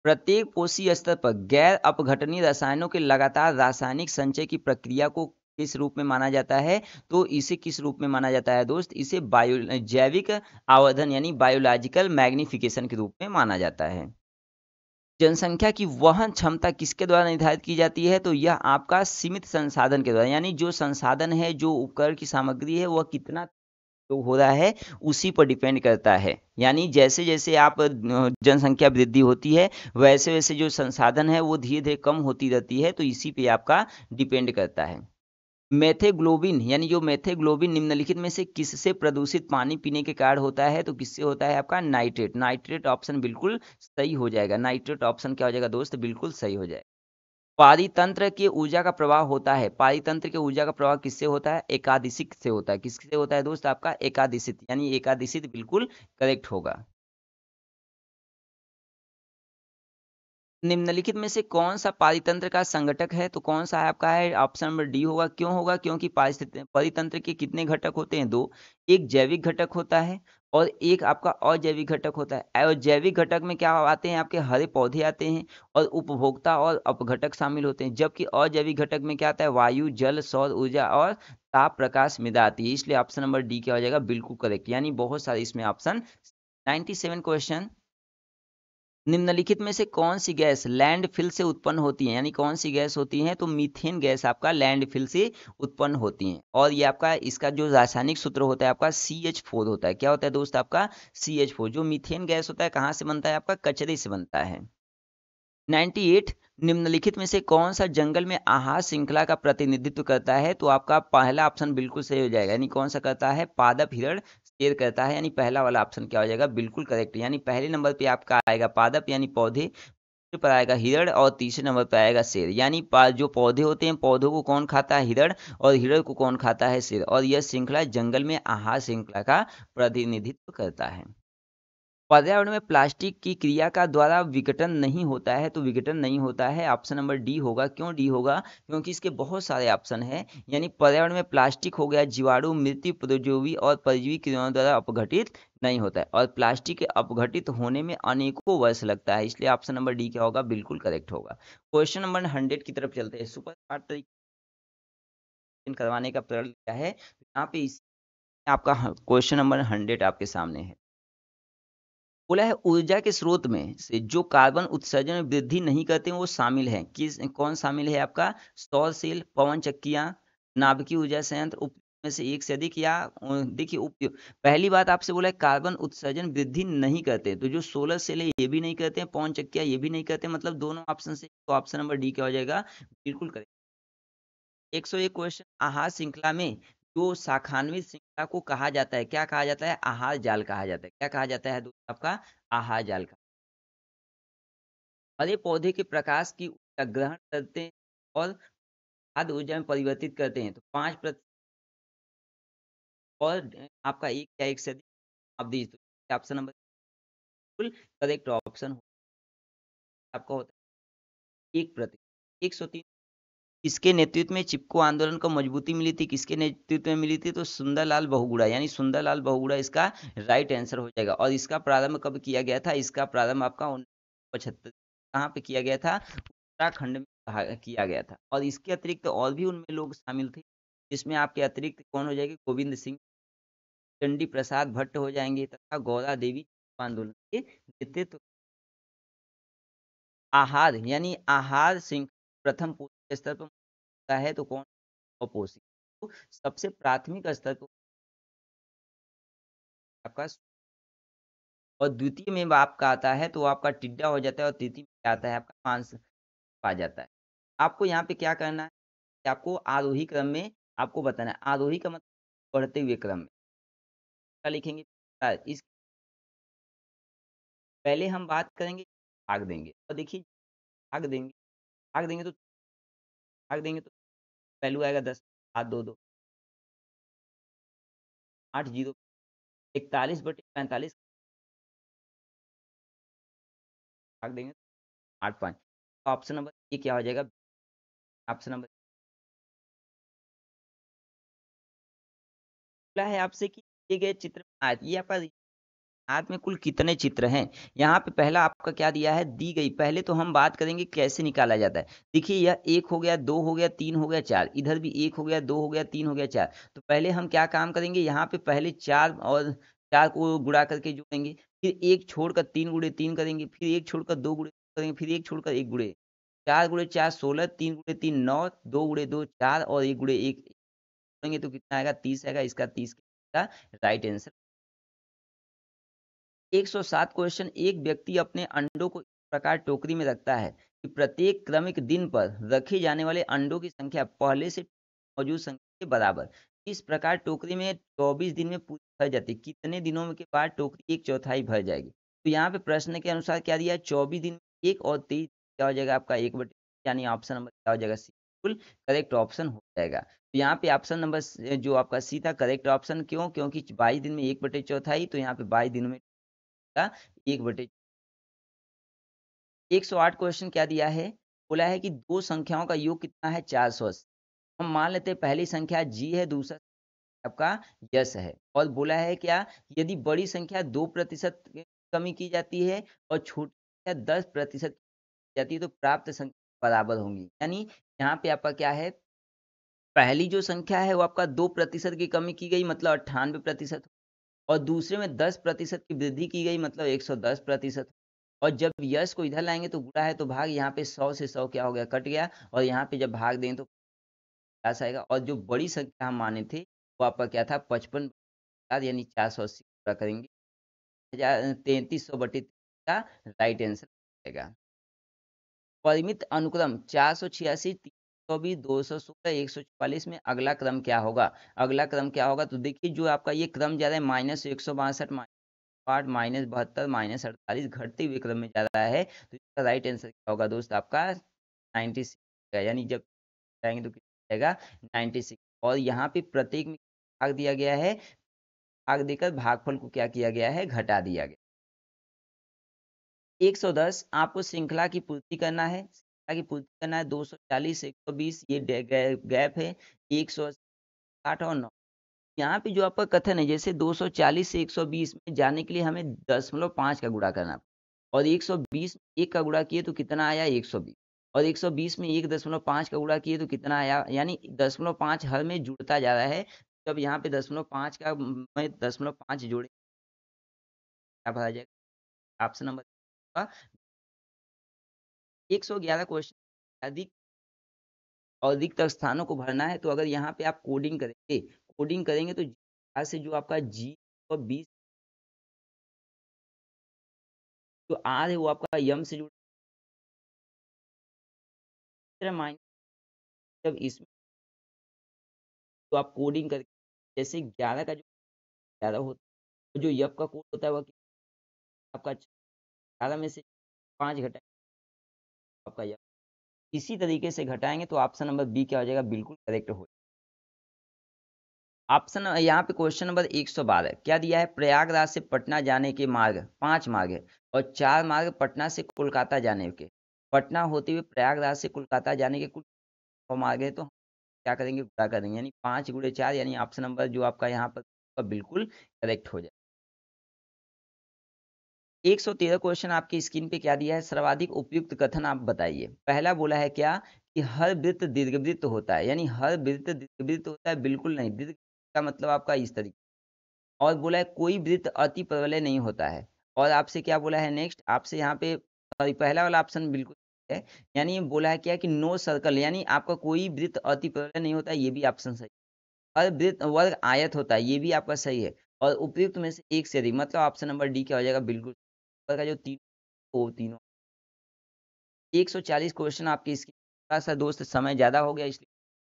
प्रत्येक कोशीय स्तर पर गैर अपघटनीय रसायनों के लगातार रासायनिक संचय की प्रक्रिया को किस रूप में माना जाता है? तो इसे किस रूप में माना जाता है दोस्त? इसे बायो जैविक आवर्धन यानी बायोलॉजिकल मैग्निफिकेशन के रूप में माना जाता है। जनसंख्या की वहन क्षमता किसके द्वारा निर्धारित की जाती है? तो यह आपका सीमित संसाधन के द्वारा, यानी जो संसाधन है, जो उपकरण की सामग्री है, वह कितना तो हो रहा है, उसी पर डिपेंड करता है। यानी जैसे जैसे आप जनसंख्या वृद्धि होती है, वैसे वैसे जो संसाधन है वो धीरे धीरे कम होती रहती है, तो इसी पे आपका डिपेंड करता है। मेथेग्लोबिन यानी जो मेथेग्लोबिन निम्नलिखित में से किससे प्रदूषित पानी पीने के कारण होता है? तो किससे होता है? आपका नाइट्रेट। नाइट्रेट ऑप्शन बिल्कुल सही हो जाएगा। नाइट्रेट ऑप्शन क्या हो जाएगा दोस्त? बिल्कुल सही हो जाएगा। पारितंत्र के ऊर्जा का प्रवाह होता है। पारितंत्र के ऊर्जा का प्रवाह किससे होता है? एकादिशिक से होता है। किससे होता है दोस्त? आपका एकादिशित, यानी एकादिशित बिल्कुल करेक्ट होगा। निम्नलिखित में से कौन सा पारितंत्र का संघटक है? तो कौन सा है आपका? है ऑप्शन नंबर डी होगा। क्यों होगा? क्योंकि पारिस्थिति परितंत्र के कितने घटक होते हैं? दो। एक जैविक घटक होता है और एक आपका अजैविक घटक होता है। और जैविक घटक में क्या आते हैं? आपके हरे पौधे आते हैं और उपभोक्ता और अपघटक शामिल होते हैं, जबकि अजैविक घटक में क्या आता है? वायु, जल, सौर ऊर्जा और ताप प्रकाश मृदा आती है। इसलिए ऑप्शन नंबर डी क्या हो जाएगा? बिल्कुल करेक्ट, यानी बहुत सारे इसमें ऑप्शन। 97 क्वेश्चन, निम्नलिखित में से कौन सी गैस लैंडफिल से उत्पन्न होती है? यानी कौन सी गैस होती है? तो मीथेन गैस आपका लैंडफिल से उत्पन्न होती है। और ये आपका इसका जो रासायनिक सूत्र होता है आपका CH4 होता है। क्या होता है दोस्त? आपका CH4। जो मीथेन गैस होता है कहाँ से बनता है? आपका कचरे से बनता है। 98, निम्नलिखित में से कौन सा जंगल में आहार श्रृंखला का प्रतिनिधित्व करता है? तो आपका पहला ऑप्शन बिल्कुल सही हो जाएगा। यानी कौन सा करता है? पादप, हिरण, शेर करता है। यानी पहला वाला ऑप्शन क्या हो जाएगा? बिल्कुल करेक्ट। यानी पहले नंबर पे आपका आएगा पादप यानी पौधे, दूसरे पर आएगा हिरण और तीसरे नंबर पर आएगा शेर। यानी जो पौधे होते हैं, पौधों को कौन खाता है? हिरण। और हिरण को कौन खाता है? शेर। और यह श्रृंखला जंगल में आहार श्रृंखला का प्रतिनिधित्व करता है। पर्यावरण में प्लास्टिक की क्रिया का द्वारा विघटन नहीं होता है। तो विघटन नहीं होता है, ऑप्शन नंबर डी होगा। क्यों डी होगा? क्योंकि इसके बहुत सारे ऑप्शन हैं। यानी पर्यावरण में प्लास्टिक हो गया जीवाणु, मृत्यु, परजीवी और परजीवी क्रियाओं द्वारा अपघटित नहीं होता है, और प्लास्टिक के अपघटित होने में अनेकों वर्ष लगता है। इसलिए ऑप्शन नंबर डी क्या होगा? बिल्कुल करेक्ट होगा। क्वेश्चन नंबर 100 की तरफ चलते हैं। सुपर स्मार्ट तरीके करवाने का प्रयोग क्या है? यहाँ पे इस आपका क्वेश्चन नंबर 100 आपके सामने है। बोला है ऊर्जा के स्रोत में से जो कार्बन उत्सर्जन में वृद्धि नहीं करते हैं वो शामिल हैं। किस कौन शामिल है? आपका सौर सेल, पवन चक्कियां, नाभिकीय ऊर्जा संयंत्र, में से एक से अधिक, या देखिए पहली बात आपसे बोला है कार्बन उत्सर्जन वृद्धि नहीं करते, तो जो सोलर सेल है ये भी नहीं करते हैं, पवन चक्कियां ये भी नहीं करते, मतलब दोनों ऑप्शन से, तो ऑप्शन नंबर डी क्या हो जाएगा? बिल्कुल करेक्ट। 101 क्वेश्चन, आहार श्रृंखला में जो शाखान्वित श्रृंखला को कहा जाता है, क्या कहा जाता है? आहार जाल कहा जाता है। क्या कहा जाता है दोस्त? आपका आहार जाल का। हरे पौधे के प्रकाश की ऊर्जा ग्रहण करते हैं और खाद्य ऊर्जा में परिवर्तित करते हैं। तो 5% और आपका एक या एक से अधिक अवधि, तो ऑप्शन नंबर बिल्कुल करेक्ट ऑप्शन आपका होता है 1%। 103, किसके नेतृत्व में चिपको आंदोलन को मजबूती मिली थी? किसके नेतृत्व में मिली थी? तो सुंदरलाल बहुगुणा, यानी सुंदरलाल बहुगुणा इसका राइट आंसर हो जाएगा। और इसका प्रारंभ कब किया गया था? इसका प्रारंभ आपका 1975 कहाँ पे किया गया था? उत्तराखंड में किया गया था। और इसके अतिरिक्त और भी उनमें लोग शामिल थे, जिसमें आपके अतिरिक्त कौन हो जाएंगे? गोविंद सिंह, चंडी प्रसाद भट्ट हो जाएंगे तथा गौरा देवी आंदोलन के नेतृत्व। आहार यानी आहार सिंह प्रथम पोषक स्तर पर होता है, तो कौन? अपोषित। तो सबसे प्राथमिक स्तर आपका, और द्वितीय में आपका आता है तो आपका टिड्डा हो जाता है, और तृतीय में क्या आता है आपका मांस आ जाता है। आपको यहाँ पे क्या करना है कि आपको आरोही क्रम में आपको बताना है। आरोही का मतलब बढ़ते हुए क्रम में क्या लिखेंगे। इस पहले हम बात करेंगे, भाग देंगे, और देखिए भाग देंगे, भाग देंगे तो भाग देंगे तो वैल्यू आएगा 10, 7 2 2 8 0 41/45 भाग देंगे 8 5। ऑप्शन नंबर ये क्या हो जाएगा, ऑप्शन नंबर बोला है आपसे कि दिए गए चित्र में आयत, ये आपका आयत में कुल कितने चित्र हैं। यहाँ पे पहला आपका क्या दिया है, दी गई। पहले तो हम बात करेंगे कैसे निकाला जाता है। देखिए यह 1 हो गया, 2 हो गया, 3 हो गया, 4, इधर भी 1 हो गया, 2 हो गया, 3 हो गया, 4। तो पहले हम क्या काम करेंगे, यहाँ पे पहले 4 और 4 को गुणा करके जोड़ेंगे, फिर 1 छोड़कर 3 गुणे 3 करेंगे, फिर 1 छोड़कर 2 गुणे करेंगे, फिर 1 छोड़कर 1 गुणे 4 गुणे 4 16, 3 गुणे 3 9, 2 गुणे 2 4 और 1 गुणे 1 करेंगे तो कितना आएगा, 30 आएगा। इसका 30 का राइट आंसर। 107 क्वेश्चन, एक व्यक्ति अपने अंडों को इस प्रकार टोकरी में रखता है कि प्रत्येक क्रमिक दिन पर रखे जाने वाले अंडों की संख्या पहले से मौजूद संख्या के बराबर। इस प्रकार टोकरी में 24 दिन में पूरी भर जाती है। कितने दिनों के बाद टोकरी 1/4 भर जाएगी। तो यहाँ पे प्रश्न के अनुसार क्या दिया है, 24 दिन में 1 और 23 क्या हो जाएगा आपका 1/, यानी ऑप्शन नंबर क्या हो जाएगा, सी बिल्कुल करेक्ट ऑप्शन हो जाएगा। तो यहाँ पे ऑप्शन नंबर जो आपका सी था करेक्ट ऑप्शन। क्यों, क्योंकि 22 दिन में 1/4, तो यहाँ पे 22 दिनों में का 1/, 108 क्वेश्चन क्या दिया है, बोला है कि दो संख्याओं का योग कितना है, 480। हम मान लेते हैं पहली संख्या जी है, दूसरा आपका यस है, और बोला है क्या, यदि बड़ी संख्या 2% कमी की जाती है और छोटी संख्या 10% की जाती है तो प्राप्त संख्या बराबर होंगी। यानी यहाँ पे आपका क्या है, पहली जो संख्या है वो आपका 2% की कमी की गई मतलब 98%, और दूसरे में 10% की वृद्धि की गई मतलब 110%। और जब यश को इधर लाएँगे तो गुणा है तो भाग, यहाँ पे 100 से 100 क्या हो गया, कट गया, और यहाँ पे जब भाग दें तो 50 आएगा। और जो बड़ी संख्या हम माने थे वो आपका क्या था, 55, यानी 480 पूरा करेंगे। 3300/3 का राइट आंसर आएगा। परिमित अनुक्रम 486, 324, 216, 144 में अगला क्रम क्या होगा। अगला क्रम क्या होगा, तो देखिए जो आपका ये क्रम जा रहा है -162, -8, -72, -48 घटते हुए क्रम में जा रहा है। तो इसका राइट आंसर क्या होगा दोस्त, आपका 96 का, यानी जब जाएंगे तो कितना जाएगा, 96। और यहाँ पे प्रत्येक में भाग दिया गया है, भाग देकर भागफल को क्या किया गया है, घटा दिया गया। 110 आपको श्रृंखला की पूर्ति करना है, श्रृंखला की पूर्ति करना है। 240 120 ये गैप है, 160 और 9। यहाँ पे जो आपका कथन है, जैसे 240 से 120 में जाने के लिए हमें 0.5 का गुणा करना, और 120 1 का गुणा किए तो कितना आया, 120, और 120 में 1.5 का गुणा किए तो कितना आया, यानी 0.5 हर में जुड़ता जा रहा है। जब यहाँ पे 0.5 का में 0.5 जोड़े क्या भरा जाएगा, ऑप्शन नंबर 111 क्वेश्चन, अधिक और रिक्त स्थानों को भरना है। तो अगर यहाँ पे आप कोडिंग करेंगे तो यहाँ से जो आपका जी और 20 जो आर है वो आपका यम से जुड़ा माइनस, जब इसमें तो आप कोडिंग करके, जैसे 11 का जो 11 होता है, जो यप का कोड होता है वह आपका 11 में से 5 घटाए आपका यप, इसी तरीके से घटाएंगे तो ऑप्शन नंबर बी क्या हो जाएगा, बिल्कुल करेक्ट हो। ऑप्शन यहाँ पे क्वेश्चन नंबर 112 क्या दिया है, प्रयागराज से पटना जाने के मार्ग 5 मार्ग है और 4 मार्ग पटना से कोलकाता जाने के। पटना होते हुए प्रयागराज से कोलकाता जाने के कुल 6 मार्ग है, तो हम क्या करेंगे, गुणा करेंगे, यानी 5 गुणे 4, यानी ऑप्शन नंबर जो आपका यहाँ पर बिल्कुल करेक्ट हो जाए। 113 क्वेश्चन आपकी स्क्रीन पे क्या दिया है, सर्वाधिक उपयुक्त कथन आप बताइए। पहला बोला है क्या कि हर वृत्त दीर्घवृत्त होता है, यानी हर वृत्त दीर्घवृत्त होता है, बिल्कुल नहीं। दीर्घ का मतलब आपका इस तरीके, और बोला है कोई वृत्त अति प्रबल नहीं होता है। और आपसे क्या बोला है, नेक्स्ट आपसे यहाँ पे सॉरी पहला वाला ऑप्शन बिल्कुल है, यानी बोला है क्या कि नो सर्कल, यानी आपका कोई वृत्त अति प्रबल नहीं होता है, ये भी ऑप्शन सही। हर वृत्त वर्ग आयत होता है, ये भी आपका सही है। और उपयुक्त में से एक से अधिक, मतलब ऑप्शन नंबर डी क्या हो जाएगा, बिल्कुल का जो तीनों 140 क्वेश्चन आपके इसके। थोड़ा सा दोस्त समय ज़्यादा हो गया इसलिए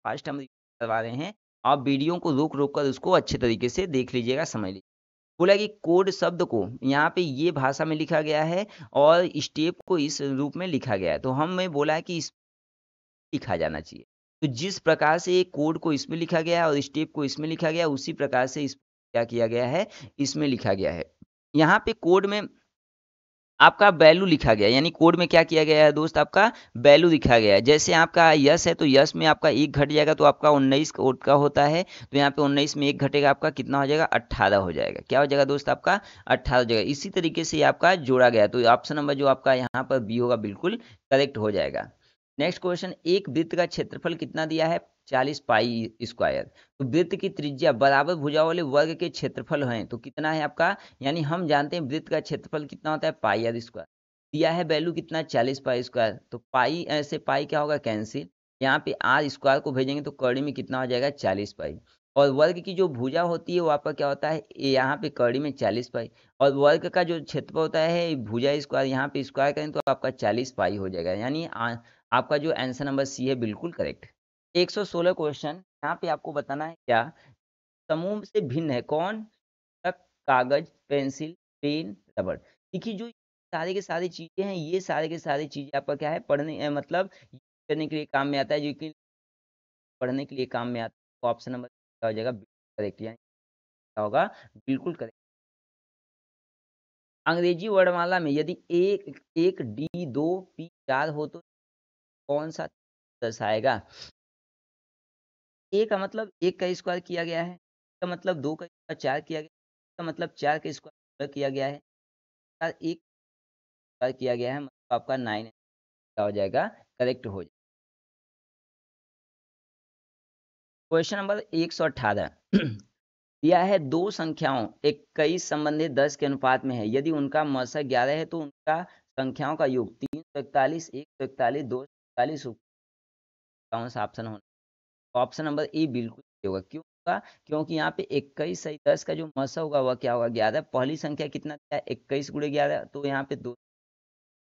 फास्ट हम करवा रहे हैं। आप वीडियो को रोक रोक कर उसको अच्छे तरीके से देख लीजिएगा, समझ लीजिए। बोला कि कोड शब्द को यहाँ पे ये भाषा में लिखा गया है और स्टेप को इस रूप में लिखा गया है, तो हमें बोला है कि इस लिखा जाना चाहिए। तो जिस प्रकार से कोड को इसमें लिखा गया है और स्टेप को इसमें लिखा गया है, उसी प्रकार से इस क्या किया गया है, इसमें लिखा गया है। यहाँ पे कोड में आपका वैल्यू लिखा गया है, यानी कोड में क्या किया गया है दोस्त, आपका वैल्यू लिखा गया है। जैसे आपका यस है तो यस में आपका एक घट जाएगा तो आपका 19 कोड का होता है, तो यहाँ पे 19 में एक घटेगा, आपका कितना हो जाएगा, 18 हो जाएगा। क्या हो जाएगा दोस्त, आपका 18 हो जाएगा। इसी तरीके से आपका जोड़ा गया, तो ऑप्शन नंबर जो आपका यहाँ पर बी होगा बिल्कुल करेक्ट हो जाएगा। नेक्स्ट क्वेश्चन, एक वृत्त का क्षेत्रफल कितना दिया है, 40 पाई स्क्वायर। तो वृत्त की त्रिज्या बराबर भुजाओं वाले वर्ग के क्षेत्रफल हैं, तो कितना है आपका, यानी हम जानते हैं वृत्त का क्षेत्रफल कितना होता है, पाई आर स्क्वायर। दिया है वैल्यू कितना, 40 पाई स्क्वायर, तो पाई ऐसे पाई क्या होगा, कैंसिल। यहाँ पे आर स्क्वायर को भेजेंगे तो कड़ी में कितना हो जाएगा, 40 पाई। और वर्ग की जो भुजा होती है वो आपका क्या होता है, यहाँ पे कड़ी में 40 पाई। और वर्ग का जो क्षेत्रफल होता है भुजा स्क्वायर, यहाँ पे स्क्वायर करें तो आपका 40 पाई हो जाएगा, यानी आपका जो आंसर नंबर सी है बिल्कुल करेक्ट। 116 क्वेश्चन, यहाँ पे आपको बताना है क्या, समूह से भिन्न है कौन, तक, कागज, पेंसिल, पेन, रबड़। देखिए जो सारे के सारी चीजें हैं, ये सारे के सारी चीजें आपका क्या है, पढ़ने मतलब करने के लिए काम में आता है, जो कि पढ़ने के लिए काम में आता है। तो ऑप्शन नंबर क्या हो जाएगा, करेक्ट, यानी क्या होगा, बिल्कुल करेक्ट। अंग्रेजी वर्णमाला में यदि एक एक डी दो पी चार हो तो कौन सा दर्शाएगा। ए का मतलब एक का स्क्वायर किया गया है, का मतलब दो का स्क्वायर चार किया गया है, का मतलब चार का स्क्वायर किया गया है, चार एक स्क्वायर किया गया है, मतलब आपका 9 क्या हो जाएगा, करेक्ट हो जाएगा। क्वेश्चन नंबर 118 दिया है दो संख्याओं 21 संबंधित 10 के अनुपात में है, यदि उनका मशक 11 है तो उनका संख्याओं का योग 341 141 241 कौन सा ऑप्शन होना। ऑप्शन नंबर ए बिल्कुल सही होगा, क्यों होगा, क्योंकि यहाँ पे 21 सही 10 का जो मसा होगा वह क्या होगा, 11। पहली संख्या कितना दिया है, 21 गुणे 11, तो यहाँ पे दो।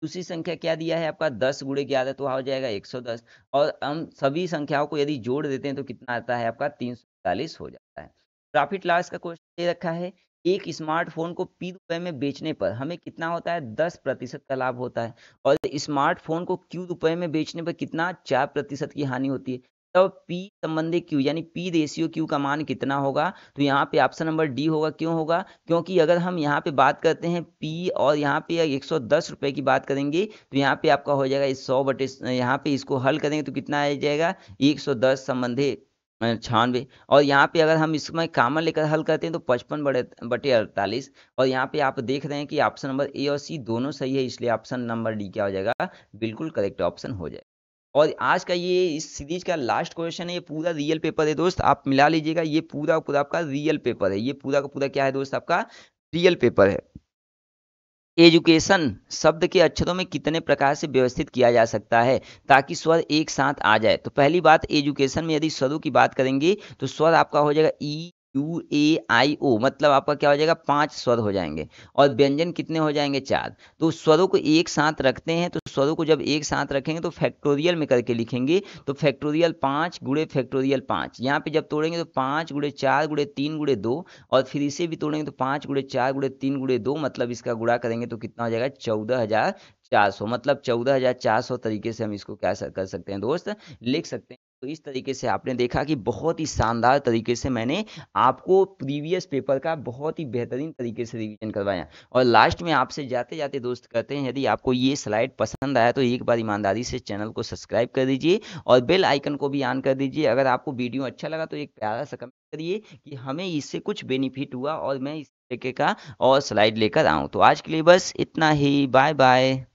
दूसरी संख्या क्या दिया है आपका, 10 गुणे 11, तो हो जाएगा 110। और हम सभी संख्याओं को यदि जोड़ देते हैं तो कितना आता है आपका, 340 हो जाता है। प्रॉफिट लॉस का क्वेश्चन दे रखा है, एक स्मार्टफोन को ₹P में बेचने पर हमें कितना होता है, 10% का लाभ होता है। और स्मार्टफोन को Q में बेचने पर कितना, 4% की हानि होती है। तब P संबंधी Q यानी P रेशियो Q का मान कितना होगा, तो यहाँ पे ऑप्शन नंबर डी होगा। क्यों होगा, क्योंकि अगर हम यहाँ पे बात करते हैं P और यहाँ पे 110 रुपए की बात करेंगे तो यहाँ पे आपका हो जाएगा 100 यहाँ पे इसको हल करेंगे तो कितना आ जाएगा, 110 संबंधी 96। और यहाँ पे अगर हम इसमें कॉमन लेकर हल करते हैं तो 55/48। और यहाँ पे आप देख रहे हैं कि ऑप्शन नंबर ए और सी दोनों सही है, इसलिए ऑप्शन नंबर डी क्या हो जाएगा, बिल्कुल करेक्ट ऑप्शन हो जाएगा। और आज का ये इस सीरीज का लास्ट क्वेश्चन है, ये पूरा रियल पेपर है दोस्त, आप मिला लीजिएगा, ये पूरा पूरा आपका रियल पेपर है, ये पूरा का पूरा क्या है दोस्त, आपका रियल पेपर है। एजुकेशन शब्द के अक्षरों में कितने प्रकार से व्यवस्थित किया जा सकता है ताकि स्वर एक साथ आ जाए। तो पहली बात, एजुकेशन में यदि स्वरों की बात करेंगे तो स्वर आपका हो जाएगा ई यू ए आई ओ, मतलब आपका क्या हो जाएगा, 5 स्वर हो जाएंगे। और व्यंजन कितने हो जाएंगे, 4। तो स्वरों को एक साथ रखते हैं, तो स्वरों को जब एक साथ रखेंगे तो फैक्टोरियल में करके लिखेंगे, तो फैक्टोरियल 5 गुणे फैक्टोरियल 5। यहाँ पे जब तोड़ेंगे तो 5 गुणे 4 गुणे 3 गुणे 2, और फिर इसे भी तोड़ेंगे तो 5 गुणे 4 गुणे 3 गुणे 2, मतलब इसका गुणा करेंगे तो कितना हो जाएगा, 14,400। मतलब 14,400 तरीके से हम इसको क्या कर सकते हैं दोस्त, लिख सकते हैं। तो इस तरीके से आपने देखा कि बहुत ही शानदार तरीके से मैंने आपको प्रीवियस पेपर का बहुत ही बेहतरीन तरीके से रिवीजन करवाया। और लास्ट में आपसे जाते जाते दोस्त कहते हैं, यदि आपको ये स्लाइड पसंद आया तो एक बार ईमानदारी से चैनल को सब्सक्राइब कर दीजिए और बेल आइकन को भी ऑन कर दीजिए। अगर आपको वीडियो अच्छा लगा तो एक प्यारा सा कमेंट करिए कि हमें इससे कुछ बेनिफिट हुआ और मैं इस तरीके का और स्लाइड लेकर आऊँ। तो आज के लिए बस इतना ही, बाय बाय।